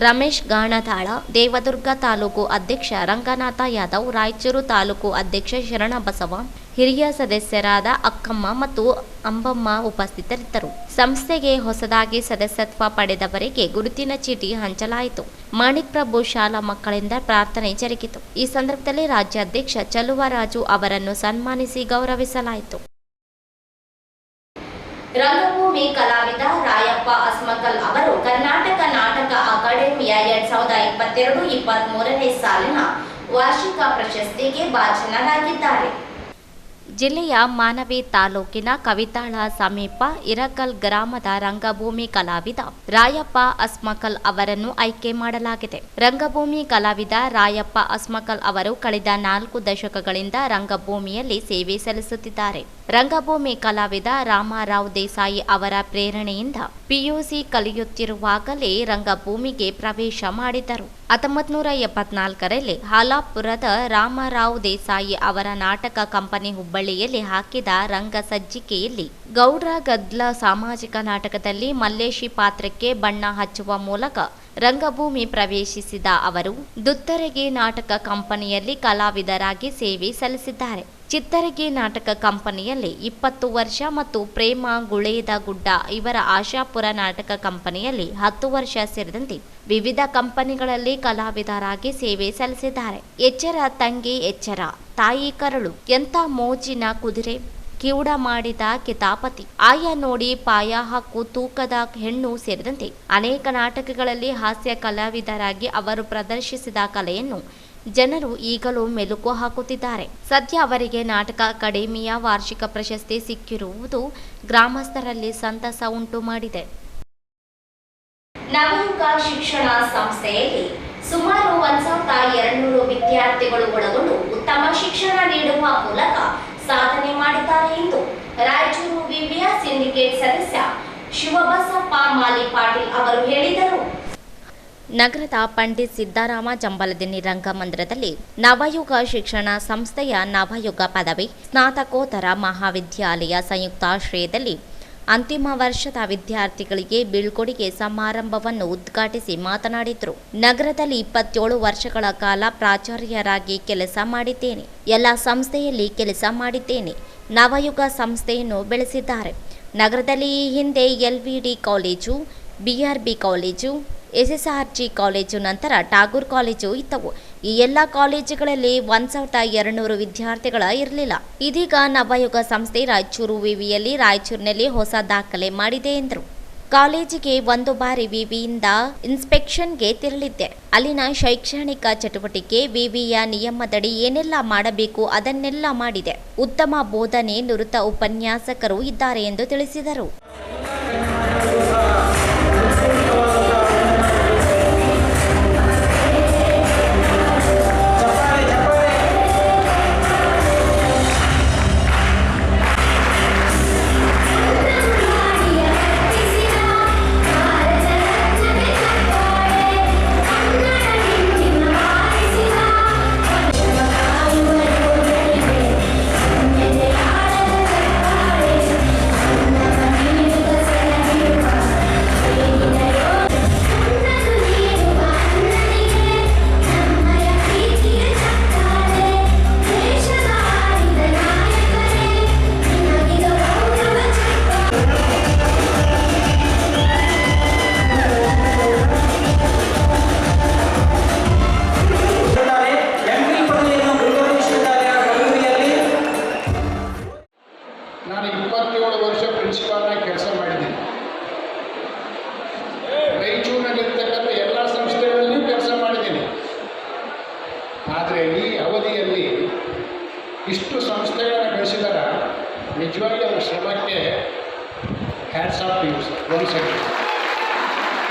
ರಮೇಶ್ ಗಾಣದಾಳ, ದೇವದುರ್ಗ ತಾಲೂಕು ಅಧ್ಯಕ್ಷ ರಂಗನಾಥ ಯಾದವ್, ರಾಯಚೂರು ತಾಲೂಕು ಅಧ್ಯಕ್ಷ ಶರಣಬಸವ, ಹಿರಿಯ ಸದಸ್ಯರಾದ ಅಕ್ಕಮ್ಮ ಮತ್ತು ಅಂಬಮ್ಮ ಉಪಸ್ಥಿತರಿದ್ದರು. ಸಂಸ್ಥೆಗೆ ಹೊಸದಾಗಿ ಸದಸ್ಯತ್ವ ಪಡೆದವರಿಗೆ ಗುರುತಿನ ಚೀಟಿ ಹಂಚಲಾಯಿತು. ಮಾಣಿಕ್ ಪ್ರಭು ಶಾಲಾ ಮಕ್ಕಳಿಂದ ಪ್ರಾರ್ಥನೆ ಜರುಗಿತು. ಈ ಸಂದರ್ಭದಲ್ಲಿ ರಾಜ್ಯಾಧ್ಯಕ್ಷ ಚಲುವರಾಜು ಅವರನ್ನು ಸನ್ಮಾನಿಸಿ ಗೌರವಿಸಲಾಯಿತು. ರಂಗಭೂಮಿ ಕಲಾವಿದ ರಾಯಪ್ಪ ಅಸ್ಮಕಲ್ ಅವರು ಕರ್ನಾಟಕ ನಾಟಕ ಅಕಾಡೆಮಿಯ 2022-23ನೇ ಸಾಲಿನ ವಾರ್ಷಿಕ ಪ್ರಶಸ್ತಿಗೆ ಭಾಜನರಾಗಿದ್ದಾರೆ. ಜಿಲ್ಲೆಯ ಮಾನವಿ ತಾಲೂಕಿನ ಕವಿತಾಳ ಸಮೀಪ ಇರಕಲ್ ಗ್ರಾಮದ ರಂಗಭೂಮಿ ಕಲಾವಿದ ರಾಯಪ್ಪ ಅಸ್ಮಕಲ್ ಅವರನ್ನು ಆಯ್ಕೆ ಮಾಡಲಾಗಿದೆ. ರಂಗಭೂಮಿ ಕಲಾವಿದ ರಾಯಪ್ಪ ಅಸ್ಮಕಲ್ ಅವರು ಕಳೆದ 4 ದಶಕಗಳಿಂದ ರಂಗಭೂಮಿಯಲ್ಲಿ ಸೇವೆ ಸಲ್ಲಿಸುತ್ತಿದ್ದಾರೆ. ರಂಗಭೂಮಿ ಕಲಾವಿದ ರಾಮರಾವ್ ದೇಸಾಯಿ ಅವರ ಪ್ರೇರಣೆಯಿಂದ PUC ಕಲಿಯುತ್ತಿರುವಾಗಲೇ ರಂಗಭೂಮಿಗೆ ಪ್ರವೇಶ ಮಾಡಿದರು. 1974ರಲ್ಲಿ ಹಾಲಾಪುರದ ರಾಮರಾವ್ ದೇಸಾಯಿ ಅವರ ನಾಟಕ ಕಂಪನಿ ಹುಬ್ಬಳ್ಳಿಯಲ್ಲಿ ಹಾಕಿದ ರಂಗ ಸಜ್ಜಿಕೆಯಲ್ಲಿ ಗೌಡ್ರ ಗದ್ಲ ಸಾಮಾಜಿಕ ನಾಟಕದಲ್ಲಿ ಮಲ್ಲೇಶಿ ಪಾತ್ರಕ್ಕೆ ಬಣ್ಣ ಹಚ್ಚುವ ಮೂಲಕ ರಂಗಭೂಮಿ ಪ್ರವೇಶಿಸಿದ ಅವರು ದುತ್ತರಗಿ ನಾಟಕ ಕಂಪನಿಯಲ್ಲಿ ಕಲಾವಿದರಾಗಿ ಸೇವೆ ಸಲ್ಲಿಸಿದ್ದಾರೆ. ಚಿತ್ತರಗಿ ನಾಟಕ ಕಂಪನಿಯಲ್ಲಿ 20 ವರ್ಷ ಮತ್ತು ಪ್ರೇಮ ಗುಳೇದ ಗುಡ್ಡ ಇವರ ಆಶಾಪುರ ನಾಟಕ ಕಂಪನಿಯಲ್ಲಿ 10 ವರ್ಷ ಸೇರಿದಂತೆ ವಿವಿಧ ಕಂಪನಿಗಳಲ್ಲಿ ಕಲಾವಿದರಾಗಿ ಸೇವೆ ಸಲ್ಲಿಸಿದ್ದಾರೆ. ಎಚ್ಚರ ತಂಗಿ ಎಚ್ಚರ, ತಾಯಿ ಕರಳು, ಎಂಥ ಮೋಜಿನ ಕುದುರೆ, ಕಿವುಡ ಮಾಡಿದ ಕಿತಾಪತಿ, ಆಯ ನೋಡಿ ಪಾಯ ಹಾಕು, ತೂಕದ ಹೆಣ್ಣು ಸೇರಿದಂತೆ ಅನೇಕ ನಾಟಕಗಳಲ್ಲಿ ಹಾಸ್ಯ ಕಲಾವಿದರಾಗಿ ಅವರು ಪ್ರದರ್ಶಿಸಿದ ಕಲೆಯನ್ನು ಜನರು ಈಗಲೂ ಮೆಲುಕು ಹಾಕುತ್ತಿದ್ದಾರೆ. ಸದ್ಯ ಅವರಿಗೆ ನಾಟಕ ಅಕಾಡೆಮಿಯ ವಾರ್ಷಿಕ ಪ್ರಶಸ್ತಿ ಸಿಕ್ಕಿರುವುದು ಗ್ರಾಮಸ್ಥರಲ್ಲಿ ಸಂತಸ ಉಂಟು ಮಾಡಿದೆ. ನವಯುಗ ಶಿಕ್ಷಣ ಸಂಸ್ಥೆಯಲ್ಲಿ ಸುಮಾರು 1200 ವಿದ್ಯಾರ್ಥಿಗಳು ಒಳಗೊಂಡು ತಮ್ಮ ಶಿಕ್ಷಣ ನೀಡುವ ಮೂಲಕ ಸಾಧನೆ ಮಾಡಿದ್ದಾರೆ ಎಂದು ರಾಯಚೂರು ವಿವಿಯ ಸಿಂಡಿಕೇಟ್ ಸದಸ್ಯ ಶಿವಬಸಪ್ಪ ಮಾಲಿ ಪಾಟೀಲ್ ಅವರು ಹೇಳಿದರು. ನಗರದ ಪಂಡಿತ್ ಸಿದ್ದಾರಾಮ ಜಂಬಲದಿನ್ನಿ ರಂಗಮಂದಿರದಲ್ಲಿ ನವಯುಗ ಶಿಕ್ಷಣ ಸಂಸ್ಥೆಯ ನವಯುಗ ಪದವಿ ಸ್ನಾತಕೋತ್ತರ ಮಹಾವಿದ್ಯಾಲಯ ಸಂಯುಕ್ತಾಶ್ರಯದಲ್ಲಿ ಅಂತಿಮ ವರ್ಷದ ವಿದ್ಯಾರ್ಥಿಗಳಿಗೆ ಬೀಳ್ಕೊಡುಗೆ ಸಮಾರಂಭವನ್ನು ಉದ್ಘಾಟಿಸಿ ಮಾತನಾಡಿದರು. ನಗರದಲ್ಲಿ 27 ವರ್ಷಗಳ ಕಾಲ ಪ್ರಾಚಾರ್ಯರಾಗಿ ಕೆಲಸ ಮಾಡಿದ್ದೇನೆ. ಎಲ್ಲ ಸಂಸ್ಥೆಯಲ್ಲಿ ಕೆಲಸ ಮಾಡಿದ್ದೇನೆ. ನವಯುಗ ಸಂಸ್ಥೆಯನ್ನು ಬೆಳೆಸಿದ್ದಾರೆ. ನಗರದಲ್ಲಿ ಈ ಹಿಂದೆ LVD college, BRB college, SSRG college, ನಂತರ ಟಾಗೂರ್ ಕಾಲೇಜು ಇದ್ದವು. ಈ ಎಲ್ಲ ಕಾಲೇಜುಗಳಲ್ಲಿ 1200 ವಿದ್ಯಾರ್ಥಿಗಳ ಇರಲಿಲ್ಲ. ಇದೀಗ ನವಯುಗ ಸಂಸ್ಥೆ ರಾಯಚೂರು ವಿವಿಯಲ್ಲಿ ರಾಯಚೂರಿನಲ್ಲಿ ಹೊಸ ದಾಖಲೆ ಮಾಡಿದೆ ಎಂದರು. ಕಾಲೇಜಿಗೆ ಒಂದು ಬಾರಿ ವಿವಿಯಿಂದ ಇನ್ಸ್ಪೆಕ್ಷನ್ಗೆ ತೆರಳಿದ್ದೆ. ಅಲ್ಲಿನ ಶೈಕ್ಷಣಿಕ ಚಟುವಟಿಕೆ, ವಿವಿಯ ನಿಯಮದಡಿ ಏನೆಲ್ಲ ಮಾಡಬೇಕು ಅದನ್ನೆಲ್ಲ ಮಾಡಿದೆ. ಉತ್ತಮ ಬೋಧನೆ, ನುರಿತ ಉಪನ್ಯಾಸಕರು ಇದ್ದಾರೆ ಎಂದು ತಿಳಿಸಿದರು. ನಾನು 27 ವರ್ಷ ಪ್ರಿನ್ಸಿಪಾಲ್ನಾಗಿ ಕೆಲಸ ಮಾಡಿದ್ದೀನಿ. ರಾಯಚೂರಿನಲ್ಲಿರ್ತಕ್ಕಂಥ ಎಲ್ಲ ಸಂಸ್ಥೆಗಳಲ್ಲಿಯೂ ಕೆಲಸ ಮಾಡಿದ್ದೀನಿ. ಆದರೆ ಈ ಅವಧಿಯಲ್ಲಿ ಇಷ್ಟು ಸಂಸ್ಥೆಗಳನ್ನು ಬೆಳೆಸಿದಾಗ ನಿಜವಾಗಿ ಅವರ ಶ್ರಮಕ್ಕೆ hats off to you sir. ಒಂದು ಸೆಕೆಂಡ್.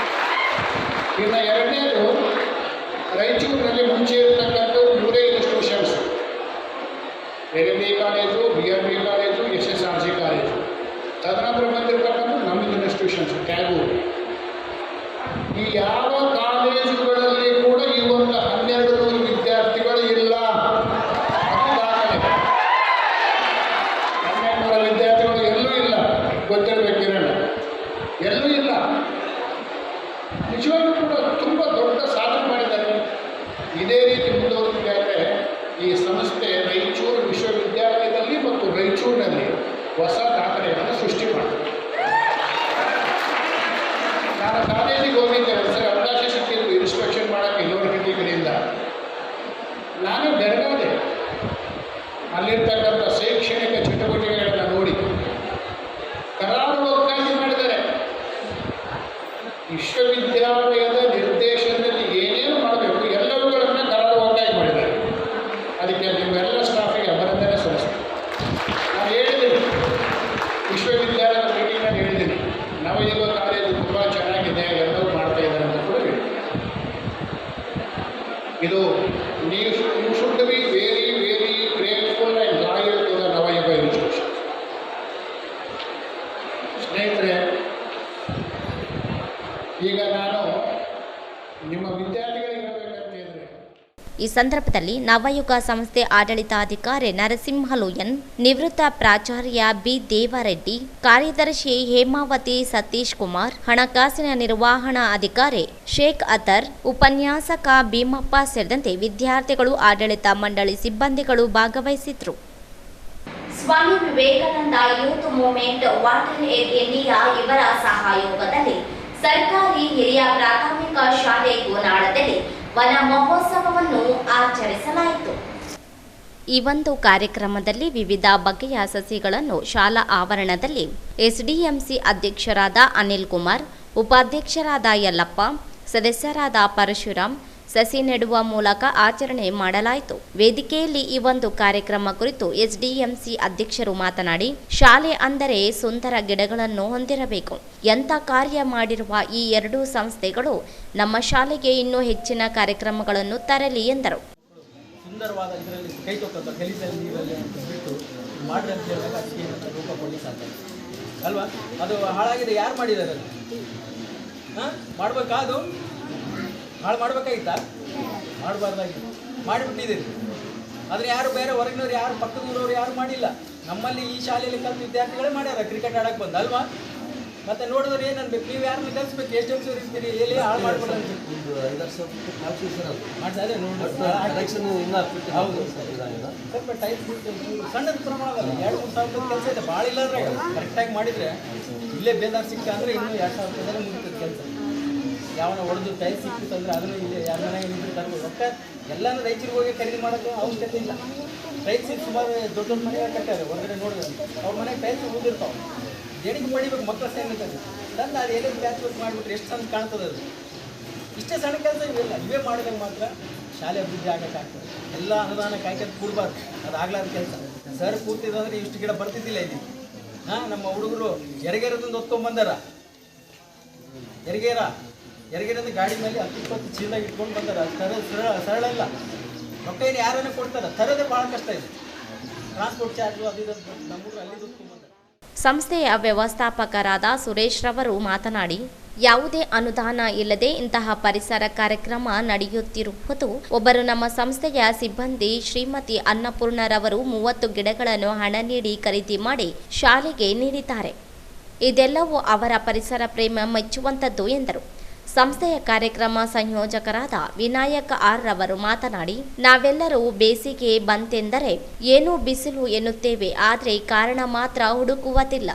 ಇನ್ನು ಎರಡನೇದು, ರಾಯಚೂರಿನಲ್ಲಿ ಮುಂಚೆ ಇರತಕ್ಕಂಥ 3 institutions, LLB college, BRB college, SSRG college, ತದನಂತರ ಬಂದಿರತಕ್ಕಂಥ ನಮ್ಮ ಇನ್ಸ್ಟಿಟ್ಯೂಷನ್ಸ್ ಟ್ಯಾಗೂರ್. ಈ ಯಾವ ಕಾಲೇಜುಗಳಲ್ಲಿ ಕೂಡ ಈ ಒಂದು 1200 ವಿದ್ಯಾರ್ಥಿಗಳು ಇಲ್ಲ. ಅದು ದಾಖಲೆ. 1200 ವಿದ್ಯಾರ್ಥಿಗಳು ಎಲ್ಲೂ ಇಲ್ಲ. ಗೊತ್ತಿರಬೇಕಿರೋಣ, ಎಲ್ಲೂ ಇಲ್ಲ. ನಿಜವಾಗ್ಲೂ ಕೂಡ ತುಂಬ ದೊಡ್ಡ ಸಾಧನೆ ಮಾಡಿದ್ದಾರೆ. ಇದೇ ರೀತಿ ಮುಂದುವರೆದಿದ್ದಾರೆ. ಈ ಸಂಸ್ಥೆ ರಾಯಚೂರು ವಿಶ್ವವಿದ್ಯಾಲಯದಲ್ಲಿ ಮತ್ತು ರಾಯಚೂರಿನಲ್ಲಿ ಹೊಸ ದಾಖಲೆಗಳನ್ನು ಸೃಷ್ಟಿ ಮಾಡಿದೆ. ನಾನು ಕಾಲೇಜಿಗೆ ಹೋಗಿದ್ದೆ, ಒಂದ್ಸರಿ ಅವಕಾಶ ಸಿಕ್ಕಿದ್ದು ಇನ್ಸ್ಪೆಕ್ಷನ್ ಮಾಡೋಕ್ಕೆ ಯೂನಿವರ್ಸಿಟಿ ಕಡೆಯಿಂದ. ನಾನು ಬೆರಗಾದೆ. ಅಲ್ಲಿರ್ತಕ್ಕಂಥ ಶೈಕ್ಷಣಿಕ ಚಟುವಟಿಕೆಗಳನ್ನು ನೋಡಿ ಕರಾರುವಕ್ಕಾಗಿ ಮಾಡಿದ್ದಾರೆ. ವಿಶ್ವವಿದ್ಯಾಲಯದ ನಿರ್ದೇಶನದಲ್ಲಿ ಏನೇನು ಮಾಡಬೇಕು ಎಲ್ಲವುಗಳನ್ನು ಕರಾರುವಕ್ಕಾಗಿ ಮಾಡಿದ್ದಾರೆ. ಅದಕ್ಕೆ ನಿಮ್ಮೆಲ್ಲ ಸ್ಟಾಫಿಗೆ ಅಭಿನಂದನೆ ಸಲ್ಲಿಸ್ತೀನಿ. ನಾನು ಹೇಳಿದ್ದೀನಿ, ವಿಶ್ವವಿದ್ಯಾಲಯದ ಮೀಟಿಂಗ್ನಲ್ಲಿ ಹೇಳಿದ್ದೀನಿ, ನವಯುಗ ಕಾಲೇಜು ತುಂಬ ಚೆನ್ನಾಗಿದೆ, ಎಲ್ಲವೂ ಮಾಡ್ತಾ ಇದ್ದಾರೆ ಅಂತ ಕೂಡ ಹೇಳಿ. ಇದು ನೀವು should be very very grateful and loyal to the Navayuga institution. ಸ್ನೇಹಿತರೆ, ಈಗ ನಾನು ನಿಮ್ಮ ವಿದ್ಯಾರ್ಥಿಗಳಿಗೆ ಹೇಳಬೇಕಂತ ಹೇಳಿದ್ರೆ, ಈ ಸಂದರ್ಭದಲ್ಲಿ ನವಯುಗ ಸಂಸ್ಥೆ ಆಡಳಿತಾಧಿಕಾರಿ ನರಸಿಂಹಲು ಎನ್, ನಿವೃತ್ತ ಪ್ರಾಚಾರ್ಯ ಬಿ ದೇವರೆಡ್ಡಿ, ಕಾರ್ಯದರ್ಶಿ ಹೇಮಾವತಿ ಸತೀಶ್ ಕುಮಾರ್, ಹಣಕಾಸಿನ ನಿರ್ವಹಣಾ ಅಧಿಕಾರಿ ಶೇಖ್ ಅತರ್, ಉಪನ್ಯಾಸಕ ಭೀಮಪ್ಪ ಸೇರಿದಂತೆ ವಿದ್ಯಾರ್ಥಿಗಳು, ಆಡಳಿತ ಮಂಡಳಿ ಸಿಬ್ಬಂದಿಗಳು ಭಾಗವಹಿಸಿದ್ರು. Swami Vivekananda youth movement, water aid India ಇವರ ಸಹಯೋಗದಲ್ಲಿ ಸರ್ಕಾರಿ ಹಿರಿಯ ಪ್ರಾಥಮಿಕ ಶಾಲೆ ಗೋನಾಳದಲ್ಲಿ ವನ ಮಹೋತ್ಸವವನ್ನು ಆಚರಿಸಲಾಯಿತು. ಈ ಒಂದು ಕಾರ್ಯಕ್ರಮದಲ್ಲಿ ವಿವಿಧ ಬಗೆಯ ಸಸಿಗಳನ್ನು ಶಾಲಾ ಆವರಣದಲ್ಲಿ SDMC ಅಧ್ಯಕ್ಷರಾದ ಅನಿಲ್ ಕುಮಾರ್, ಉಪಾಧ್ಯಕ್ಷರಾದ ಯಲ್ಲಪ್ಪ, ಸದಸ್ಯರಾದ ಪರಶುರಾಮ್ ಸಸಿ ನೆಡುವ ಮೂಲಕ ಆಚರಣೆ ಮಾಡಲಾಯಿತು. ವೇದಿಕೆಯಲ್ಲಿ ಈ ಒಂದು ಕಾರ್ಯಕ್ರಮ ಕುರಿತು SDMC ಅಧ್ಯಕ್ಷರು ಮಾತನಾಡಿ, ಶಾಲೆ ಅಂದರೆ ಸುಂದರ ಗಿಡಗಳನ್ನು ಹೊಂದಿರಬೇಕು. ಎಂಥ ಕಾರ್ಯ ಮಾಡಿರುವ ಈ ಎರಡೂ ಸಂಸ್ಥೆಗಳು ನಮ್ಮ ಶಾಲೆಗೆ ಇನ್ನೂ ಹೆಚ್ಚಿನ ಕಾರ್ಯಕ್ರಮಗಳನ್ನು ತರಲಿ ಎಂದರು. ಸುಂದರವಾದ ಇದರಲ್ಲಿ ಕೈ ತೊಗೊಳ್ತಾರೆ ಗಲೀಜಲ್ಲಿ ನೀರಲ್ಲಿ ಅಂತ ಬಿಟ್ಟು ಮಾಡ್ರಿ ಅಂತ ಹೇಳಿದಾಗ ಅದಕ್ಕೆ ಏನಂತ ರೂಪ ಕೊಡಲಿಕ್ಕೆ ಸಾಧ್ಯ ಅಲ್ವಾ? ಅದು ಹಾಳಾಗಿದೆ, ಯಾರು ಮಾಡಿದ್ದಾರೆ ಅದು? ಹಾಂ, ಮಾಡ್ಬೇಕಾದು ಹಾಳು ಮಾಡ್ಬೇಕಾಗಿತ್ತಾ? ಮಾಡಬಾರ್ದಾಗಿತ್ತು, ಮಾಡಿಬಿಟ್ಟಿದ್ದೀರಿ. ಆದರೆ ಯಾರು ಬೇರೆ ಹೊರಗಿನವ್ರು ಯಾರು ಪಕ್ಕದೂರವ್ರು ಯಾರು ಮಾಡಿಲ್ಲ. ನಮ್ಮಲ್ಲಿ ಈ ಶಾಲೆಯಲ್ಲಿ ಕಲಿತ ವಿದ್ಯಾರ್ಥಿಗಳೇ ಮಾಡ್ಯಾರ ಕ್ರಿಕೆಟ್ ಆಡಕ್ಕೆ ಬಂದು ಅಲ್ವಾ? ಮತ್ತೆ ನೋಡಿದ್ರೆ ಏನು ಅನ್ಬೇಕು, ನೀವು ಯಾರನ್ನ ಕಲಿಸ್ಬೇಕು, ಎಷ್ಟು ಜನ ಇರ್ತೀರಿ, ಎಲ್ಲಿ ಹಾಳು ಮಾಡ್ಬೇಡ ಅಂತ ಮಾಡ್ತಾರೆ ನೋಡಿ. ಹೌದು, ಸ್ವಲ್ಪ ಟೈಮ್ ಸಣ್ಣದ ಪ್ರಮಾಣದಲ್ಲಿ 2-3 ಸಾವಿರ ಕೆಲಸ ಇದೆ, ಭಾಳ ಇಲ್ಲ ಅಂದ್ರೆ ಕರೆಕ್ಟಾಗಿ ಮಾಡಿದರೆ ಇಲ್ಲೇ ಬೇದಾರ್ ಸಿಕ್ಕ ಅಂದರೆ ಇನ್ನೂ 2,000 ರೂಪಾಯಿದಾಗ ಮುಗಿತದೆ ಕೆಲಸ. ಯಾವನ ಹೊಡೆದು ಟೈಲ್ ಸಿಕ್ಕಿತ್ತಂದ್ರೆ ಅದನ್ನು ಇಲ್ಲಿ ಯಾರ ಮನೆಗೆ ನಿಂತು ತರ್ಬೋದು. ರೊಕ್ಕ ಎಲ್ಲನೂ ರೈತರಿಗೆ ಹೋಗಿ ಖರೀದಿ ಮಾಡೋಕ್ಕೆ ಅವಶ್ಯಕತೆ ಇಲ್ಲ. ರೈತರಿಗೆ ಸುಮಾರು ದೊಡ್ಡ ದೊಡ್ಡ ಮನೆಗಳು ಕಟ್ಟಾರೆ, ಹೊರಗಡೆ ನೋಡಿದ್ರೆ ಅವ್ರ ಮನೆಗೆ ಟೈಲ್ಸ್ ಉಳಿದಿರ್ತಾವೆ. ದೇಣಿಗೆ ಪಡಿಬೇಕು ಮಕ್ಕಳ ಸೈನಿಕರು ತಂದು ಅದು ಏನೇನು ಪ್ಯಾಚ್ ವರ್ಕ್ ಮಾಡಿಬಿಟ್ರೆ ಎಷ್ಟು ಸಣ್ಣ ಕಾಣ್ತದೆ ಅದು. ಇಷ್ಟೇ ಸಣ್ಣ ಕೆಲಸ ಇವೆಲ್ಲ ಇವೇ ಮಾಡಿದಾಗ ಮಾತ್ರ ಶಾಲೆ ಅಭಿವೃದ್ಧಿ ಆಗೋಕ್ಕಾಗ್ತದೆ. ಎಲ್ಲ ಅನುದಾನ ಕಾಯ್ಕೊಂಡು ಕೂಡಬಾರ್ದು, ಅದು ಆಗ್ಲಾರ್ದ ಕೆಲಸ. ಸರ್ ಕೂತಿದ್ರೆ ಇಷ್ಟು ಗಿಡ ಬರ್ತಿದ್ದಿಲ್ಲ ಇಲ್ಲಿ. ಹಾಂ, ನಮ್ಮ ಹುಡುಗರು ಎರಗೇರದಿಂದ ಹೊತ್ಕೊಂಡ್ಬಂದಾರ. ಎರಗೇರಿಂದ ಗಾಡಿ ಮೇಲೆ 10-20 ಚೀಲದಾಗ ಇಟ್ಕೊಂಡು ಬಂದಾರ. ಸರಳ ಇಲ್ಲ. ರೊಕ್ಕ ಏನು ಯಾರನ್ನ ಕೊಡ್ತಾರೆ, ತರೋದೇ ಭಾಳ ಕಷ್ಟ ಇದೆ. ಟ್ರಾನ್ಸ್ಪೋರ್ಟ್ ಚಾರ್ಜು ಅದು ಇದು ನಮ್ಮ ಹುಡುಗರು ಅಲ್ಲಿ ಹೊತ್ಕೊಂಡ್ಬಂದಾರ. ಸಂಸ್ಥೆಯ ವ್ಯವಸ್ಥಾಪಕರಾದ ಸುರೇಶ್ ರವರು ಮಾತನಾಡಿ, ಯಾವುದೇ ಅನುದಾನ ಇಲ್ಲದೆ ಇಂತಹ ಪರಿಸರ ಕಾರ್ಯಕ್ರಮ ನಡೆಯುತ್ತಿರುವುದು. ಒಬ್ಬರು ನಮ್ಮ ಸಂಸ್ಥೆಯ ಸಿಬ್ಬಂದಿ ಶ್ರೀಮತಿ ಅನ್ನಪೂರ್ಣರವರು 30 ಗಿಡಗಳನ್ನು ಹಣ ನೀಡಿ ಖರೀದಿ ಮಾಡಿ ಶಾಲೆಗೆ ನೀಡಿದ್ದಾರೆ. ಇದೆಲ್ಲವೂ ಅವರ ಪರಿಸರ ಪ್ರೇಮ ಮೆಚ್ಚುವಂಥದ್ದು ಎಂದರು. ಸಂಸ್ಥೆಯ ಕಾರ್ಯಕ್ರಮ ಸಂಯೋಜಕರಾದ ವಿನಾಯಕ ಆರ್ ರವರು ಮಾತನಾಡಿ, ನಾವೆಲ್ಲರೂ ಬೇಸಿಗೆ ಬಂತೆಂದರೆ ಏನೂ ಬಿಸಿಲು ಎನ್ನುತ್ತೇವೆ, ಆದರೆ ಕಾರಣ ಮಾತ್ರ ಹುಡುಕುವುದಿಲ್ಲ.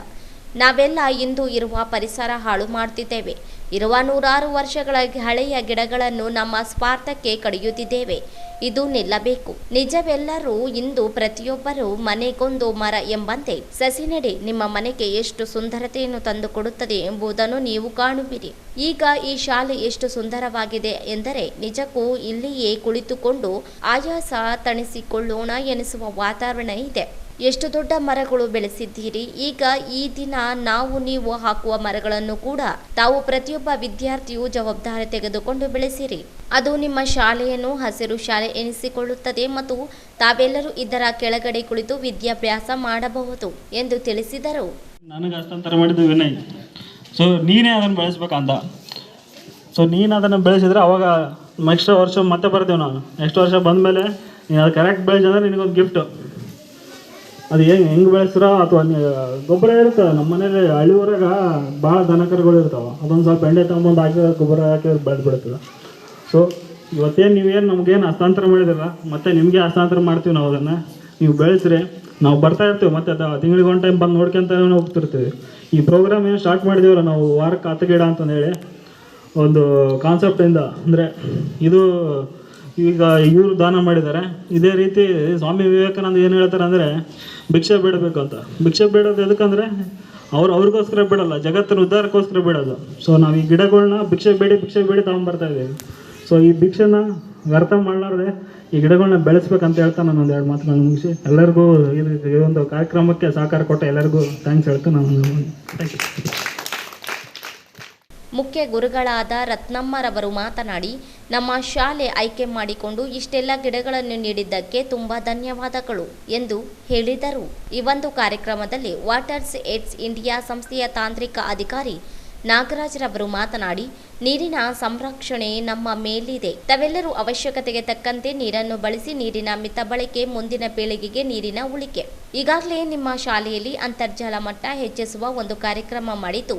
ನಾವೆಲ್ಲ ಇಂದು ಇರುವ ಪರಿಸರ ಹಾಳು ಮಾಡ್ತಿದ್ದೇವೆ. ಇರುವ 100 ವರ್ಷಗಳ ಹಳೆಯ ಗಿಡಗಳನ್ನು ನಮ್ಮ ಸ್ವಾರ್ಥಕ್ಕೆ ಕಡಿಯುತ್ತಿದ್ದೇವೆ. ಇದು ನಿಲ್ಲಬೇಕು. ನಿಜವೆಲ್ಲರೂ ಇಂದು ಪ್ರತಿಯೊಬ್ಬರೂ ಮನೆಗೊಂದು ಮರ ಎಂಬಂತೆ ಸಸಿ ನೆಡಿ. ನಿಮ್ಮ ಮನೆಗೆ ಎಷ್ಟು ಸುಂದರತೆಯನ್ನು ತಂದುಕೊಡುತ್ತದೆ ಎಂಬುದನ್ನು ನೀವು ಕಾಣುವಿರಿ. ಈಗ ಈ ಶಾಲೆ ಎಷ್ಟು ಸುಂದರವಾಗಿದೆ ಎಂದರೆ ನಿಜಕ್ಕೂ ಇಲ್ಲಿಯೇ ಕುಳಿತುಕೊಂಡು ಆಯಾಸ ತಣಿಸಿಕೊಳ್ಳೋಣ ಎನಿಸುವ ವಾತಾವರಣ ಇದೆ. ಎಷ್ಟು ದೊಡ್ಡ ಮರಗಳು ಬೆಳೆಸಿದ್ದೀರಿ. ಈಗ ಈ ದಿನ ನೀವು ಹಾಕುವ ಮರಗಳನ್ನು ಕೂಡ ತಾವು ಪ್ರತಿಯೊಬ್ಬ ವಿದ್ಯಾರ್ಥಿಯು ಜವಾಬ್ದಾರಿ ತೆಗೆದುಕೊಂಡು ಬೆಳೆಸಿರಿ. ಅದು ನಿಮ್ಮ ಶಾಲೆಯನ್ನು ಹಸಿರು ಶಾಲೆ ಎನಿಸಿಕೊಳ್ಳುತ್ತದೆ ಮತ್ತು ತಾವೆಲ್ಲರೂ ಇದರ ಕೆಳಗಡೆ ಕುಳಿತು ವಿದ್ಯಾಭ್ಯಾಸ ಮಾಡಬಹುದು ಎಂದು ತಿಳಿಸಿದರು. ನನಗೆ ಹಸ್ತಾಂತರ ಮಾಡಿದ್ದು ವಿನಯ್. ಸೊ ನೀನೇ ಅದನ್ನು ಬೆಳೆಸ್ಬೇಕಂತ. ಸೊ ನೀನು ಅದನ್ನು ಬೆಳೆಸಿದ್ರೆ ಅವಾಗ ನೆಕ್ಸ್ಟ್ ವರ್ಷ ಮತ್ತೆ ಬರ್ತೀವಿ ನಾವು. ನೆಕ್ಸ್ಟ್ ವರ್ಷ ಬಂದಮೇಲೆ ನೀನು ಅದು ಕರೆಕ್ಟ್ ಬೆಳೆಸಿದ್ರೆ ನಿನಗೊಂದು ಗಿಫ್ಟು. ಅದು ಹೆಂಗೆ ಬೆಳೆಸ್ರ ಅಥವಾ ಗೊಬ್ಬರ ಇರ್ತದೆ. ನಮ್ಮ ಮನೇಲಿ ಹಳ್ಳಿ ಊರಾಗ ಭಾಳ ದನಕರುಗಳು ಇರ್ತಾವೆ. ಅದೊಂದು ಸ್ವಲ್ಪ ಎಂಡೆ ತಗೊಂಬಂದು ಹಾಕಿದ್ರೆ ಗೊಬ್ಬರ ಹಾಕಿದ್ರೆ ಬೆಳೆದ್ಬಿಡ್ತದೆ. ಸೊ ಇವತ್ತೇನು ನೀವೇನು ನಮಗೇನು ಹಸ್ತಾಂತರ ಮಾಡಿದಿಲ್ಲ, ಮತ್ತೆ ನಿಮಗೆ ಹಸ್ತಾಂತರ ಮಾಡ್ತೀವಿ ನಾವು. ಅದನ್ನು ನೀವು ಬೆಳೆಸ್ರಿ, ನಾವು ಬರ್ತಾ ಇರ್ತೀವಿ. ಮತ್ತು ಅದು ತಿಂಗಳಿಗೆ ಒಂದು ಟೈಮ್ ಬಂದು ನೋಡ್ಕೊಂತ ಹೋಗ್ತಿರ್ತೀವಿ. ಈ ಪ್ರೋಗ್ರಾಮ್ ಏನು ಸ್ಟಾರ್ಟ್ ಮಾಡಿದೀವಲ್ಲ ನಾವು, ವಾರಕ್ಕೆ 10 ಗಿಡ ಅಂತಂದೇಳಿ ಒಂದು ಕಾನ್ಸೆಪ್ಟಿಂದ. ಅಂದರೆ ಇದು ಈಗ ಇವರು ದಾನ ಮಾಡಿದ್ದಾರೆ. ಇದೇ ರೀತಿ ಸ್ವಾಮಿ ವಿವೇಕಾನಂದ ಏನು ಹೇಳ್ತಾರೆ ಅಂದರೆ ಭಿಕ್ಷೆ ಬೇಡಬೇಕು ಅಂತ. ಭಿಕ್ಷೆ ಬೇಡೋದು ಎದಕ್ಕಂದರೆ ಅವ್ರಿಗೋಸ್ಕರ ಬಿಡಲ್ಲ, ಜಗತ್ತಿನ ಉದ್ಧಾರಕ್ಕೋಸ್ಕರ ಬಿಡೋದು. ಸೊ ನಾವು ಈ ಗಿಡಗಳನ್ನ ಭಿಕ್ಷೆ ಬೇಡಿ ತಗೊಂಡ್ಬರ್ತಾ ಇದ್ದೀವಿ. ಸೊ ಈ ಭಿಕ್ಷೆನ ವ್ಯರ್ಥ ಮಾಡಲಾರ್ದೆ ಈ ಗಿಡಗಳನ್ನ ಬೆಳೆಸ್ಬೇಕಂತ ಹೇಳ್ತಾ ನಾನು 1-2 ಮಾತುಗಳನ್ನ ಮುಗಿಸಿ ಎಲ್ಲರಿಗೂ ಈ ಒಂದು ಕಾರ್ಯಕ್ರಮಕ್ಕೆ ಸಹಕಾರ ಕೊಟ್ಟ ಎಲ್ಲರಿಗೂ ಥ್ಯಾಂಕ್ಸ್ ಹೇಳ್ತಾ ನಾನು ಥ್ಯಾಂಕ್ ಯು. ಮುಖ್ಯ ಗುರುಗಳಾದ ರತ್ನಮ್ಮರವರು ಮಾತನಾಡಿ, ನಮ್ಮ ಶಾಲೆ ಆಯ್ಕೆ ಮಾಡಿಕೊಂಡು ಇಷ್ಟೆಲ್ಲ ಗಿಡಗಳನ್ನು ನೀಡಿದ್ದಕ್ಕೆ ತುಂಬ ಧನ್ಯವಾದಗಳು ಎಂದು ಹೇಳಿದರು. ಈ ಒಂದು ಕಾರ್ಯಕ್ರಮದಲ್ಲಿ ವಾಟರ್ಸ್ ಏಡ್ಸ್ ಇಂಡಿಯಾ ಸಂಸ್ಥೆಯ ತಾಂತ್ರಿಕ ಅಧಿಕಾರಿ ನಾಗರಾಜ್ ರವರು ಮಾತನಾಡಿ, ನೀರಿನ ಸಂರಕ್ಷಣೆ ನಮ್ಮ ಮೇಲಿದೆ. ತಾವೆಲ್ಲರೂ ಅವಶ್ಯಕತೆಗೆ ತಕ್ಕಂತೆ ನೀರನ್ನು ಬಳಸಿ ನೀರಿನ ಮಿತ ಬಳಕೆ, ಮುಂದಿನ ಪೀಳಿಗೆಗೆ ನೀರಿನ ಉಳಿಕೆ. ಈಗಾಗಲೇ ನಿಮ್ಮ ಶಾಲೆಯಲ್ಲಿ ಅಂತರ್ಜಲ ಮಟ್ಟ ಹೆಚ್ಚಿಸುವ ಒಂದು ಕಾರ್ಯಕ್ರಮ ಮಾಡಿದ್ದು,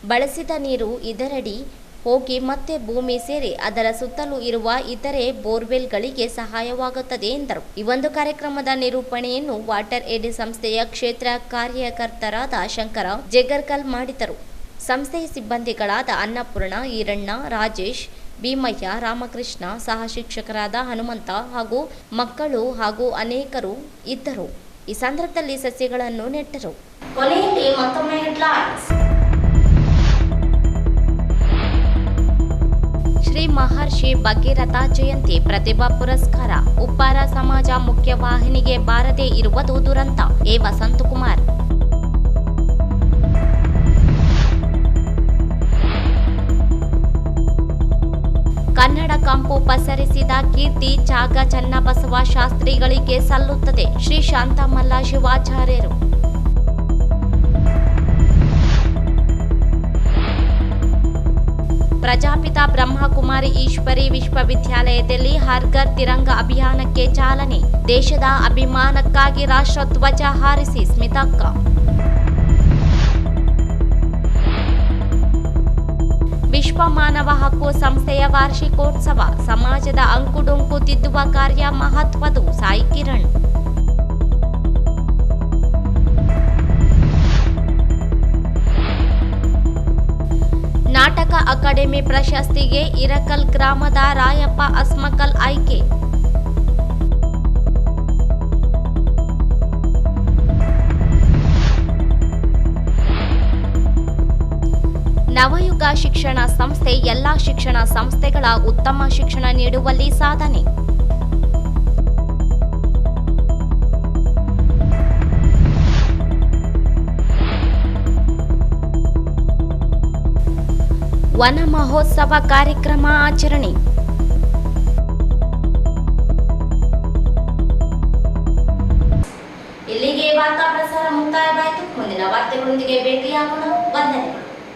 ಬಳಸಿದ ನೀರು ಇದರಡಿ ಹೋಗಿ ಮತ್ತೆ ಭೂಮಿ ಸೇರಿ ಅದರ ಸುತ್ತಲೂ ಇರುವ ಇತರೆ ಬೋರ್ವೆಲ್ಗಳಿಗೆ ಸಹಾಯವಾಗುತ್ತದೆ ಎಂದರು. ಈ ಒಂದು ಕಾರ್ಯಕ್ರಮದ ನಿರೂಪಣೆಯನ್ನು ವಾಟರ್ ಏಡ್ ಸಂಸ್ಥೆಯ ಕ್ಷೇತ್ರ ಕಾರ್ಯಕರ್ತರಾದ ಶಂಕರ ಜೇಗರ್ಕಲ್ ಮಾಡಿದರು. ಸಂಸ್ಥೆಯ ಸಿಬ್ಬಂದಿಗಳಾದ ಅನ್ನಪೂರ್ಣ, ಈರಣ್ಣ, ರಾಜೇಶ್, ಭೀಮಯ್ಯ, ರಾಮಕೃಷ್ಣ, ಸಹ ಶಿಕ್ಷಕರಾದ ಹನುಮಂತ ಹಾಗೂ ಮಕ್ಕಳು ಹಾಗೂ ಅನೇಕರು ಇದ್ದರು. ಈ ಸಂದರ್ಭದಲ್ಲಿ ಸಸ್ಯಗಳನ್ನು ನೆಟ್ಟರು. ಕೊನೆಯಲ್ಲಿ ಮತ್ತೊಮ್ಮೆ ಹೆಡ್ಲೈನ್ಸ್. ಶ್ರೀ ಮಹರ್ಷಿ ಭಗೀರಥ ಜಯಂತಿ ಪ್ರತಿಭಾ ಪುರಸ್ಕಾರ. ಉಪ್ಪಾರ ಸಮಾಜ ಮುಖ್ಯವಾಹಿನಿಗೆ ಬಾರದೇ ಇರುವುದು ದುರಂತ. ಎ ವಸಂತಕುಮಾರ್. ಕನ್ನಡಕ ಕಂಪು ಪಸರಿಸಿದ ಕೀರ್ತಿ ಚಾಗ ಚನ್ನಬಸವ ಶಾಸ್ತ್ರಿಗಳಿಗೆ ಸಲ್ಲುತ್ತದೆ. ಶ್ರೀ ಶಾಂತಮಲ್ಲ ಶಿವಾಚಾರ್ಯರು. ಪ್ರಜಾಪಿತ ಬ್ರಹ್ಮಕುಮಾರಿ ಈಶ್ವರಿ ವಿಶ್ವವಿದ್ಯಾಲಯದಲ್ಲಿ ಹರ್ ಘರ್ ತಿರಂಗ ಅಭಿಯಾನಕ್ಕೆ ಚಾಲನೆ. ದೇಶದ ಅಭಿಮಾನಕ್ಕಾಗಿ ರಾಷ್ಟ್ರಧ್ವಜ ಹಾರಿಸಿ ಸ್ಮಿತಕ್ಕ. ವಿಶ್ವ ಮಾನವ ಹಕ್ಕು ಸಂಸ್ಥೆಯ ವಾರ್ಷಿಕೋತ್ಸವ. ಸಮಾಜದ ಅಂಕುಡೊಂಕು ತಿದ್ದುವ ಕಾರ್ಯ ಮಹತ್ವದು. ಸಾಯಿ ಕಿರಣ್. ನಾಟಕ ಅಕಾಡೆಮಿ ಪ್ರಶಸ್ತಿಗೆ ಇರಕಲ್ ಗ್ರಾಮದ ರಾಯಪ್ಪ ಅಸ್ಮಕಲ್ ಆಯ್ಕೆ. ನವಯುಗ ಶಿಕ್ಷಣ ಸಂಸ್ಥೆ ಎಲ್ಲಾ ಶಿಕ್ಷಣ ಸಂಸ್ಥೆಗಳ ಉತ್ತಮ ಶಿಕ್ಷಣ ನೀಡುವಲ್ಲಿ ಸಾಧನೆ. ವನ ಮಹೋತ್ಸವ ಕಾರ್ಯಕ್ರಮ ಆಚರಣೆ. ಇಲ್ಲಿಗೆ ವಾರ್ತಾ ಪ್ರಸಾರ ಮುಕ್ತಾಯವಾಯಿತು. ಮುಂದಿನ ವಾರ್ತೆಗಳೊಂದಿಗೆ ಭೇಟಿಯಾಗೋಣ. ವಂದನೆಗಳು.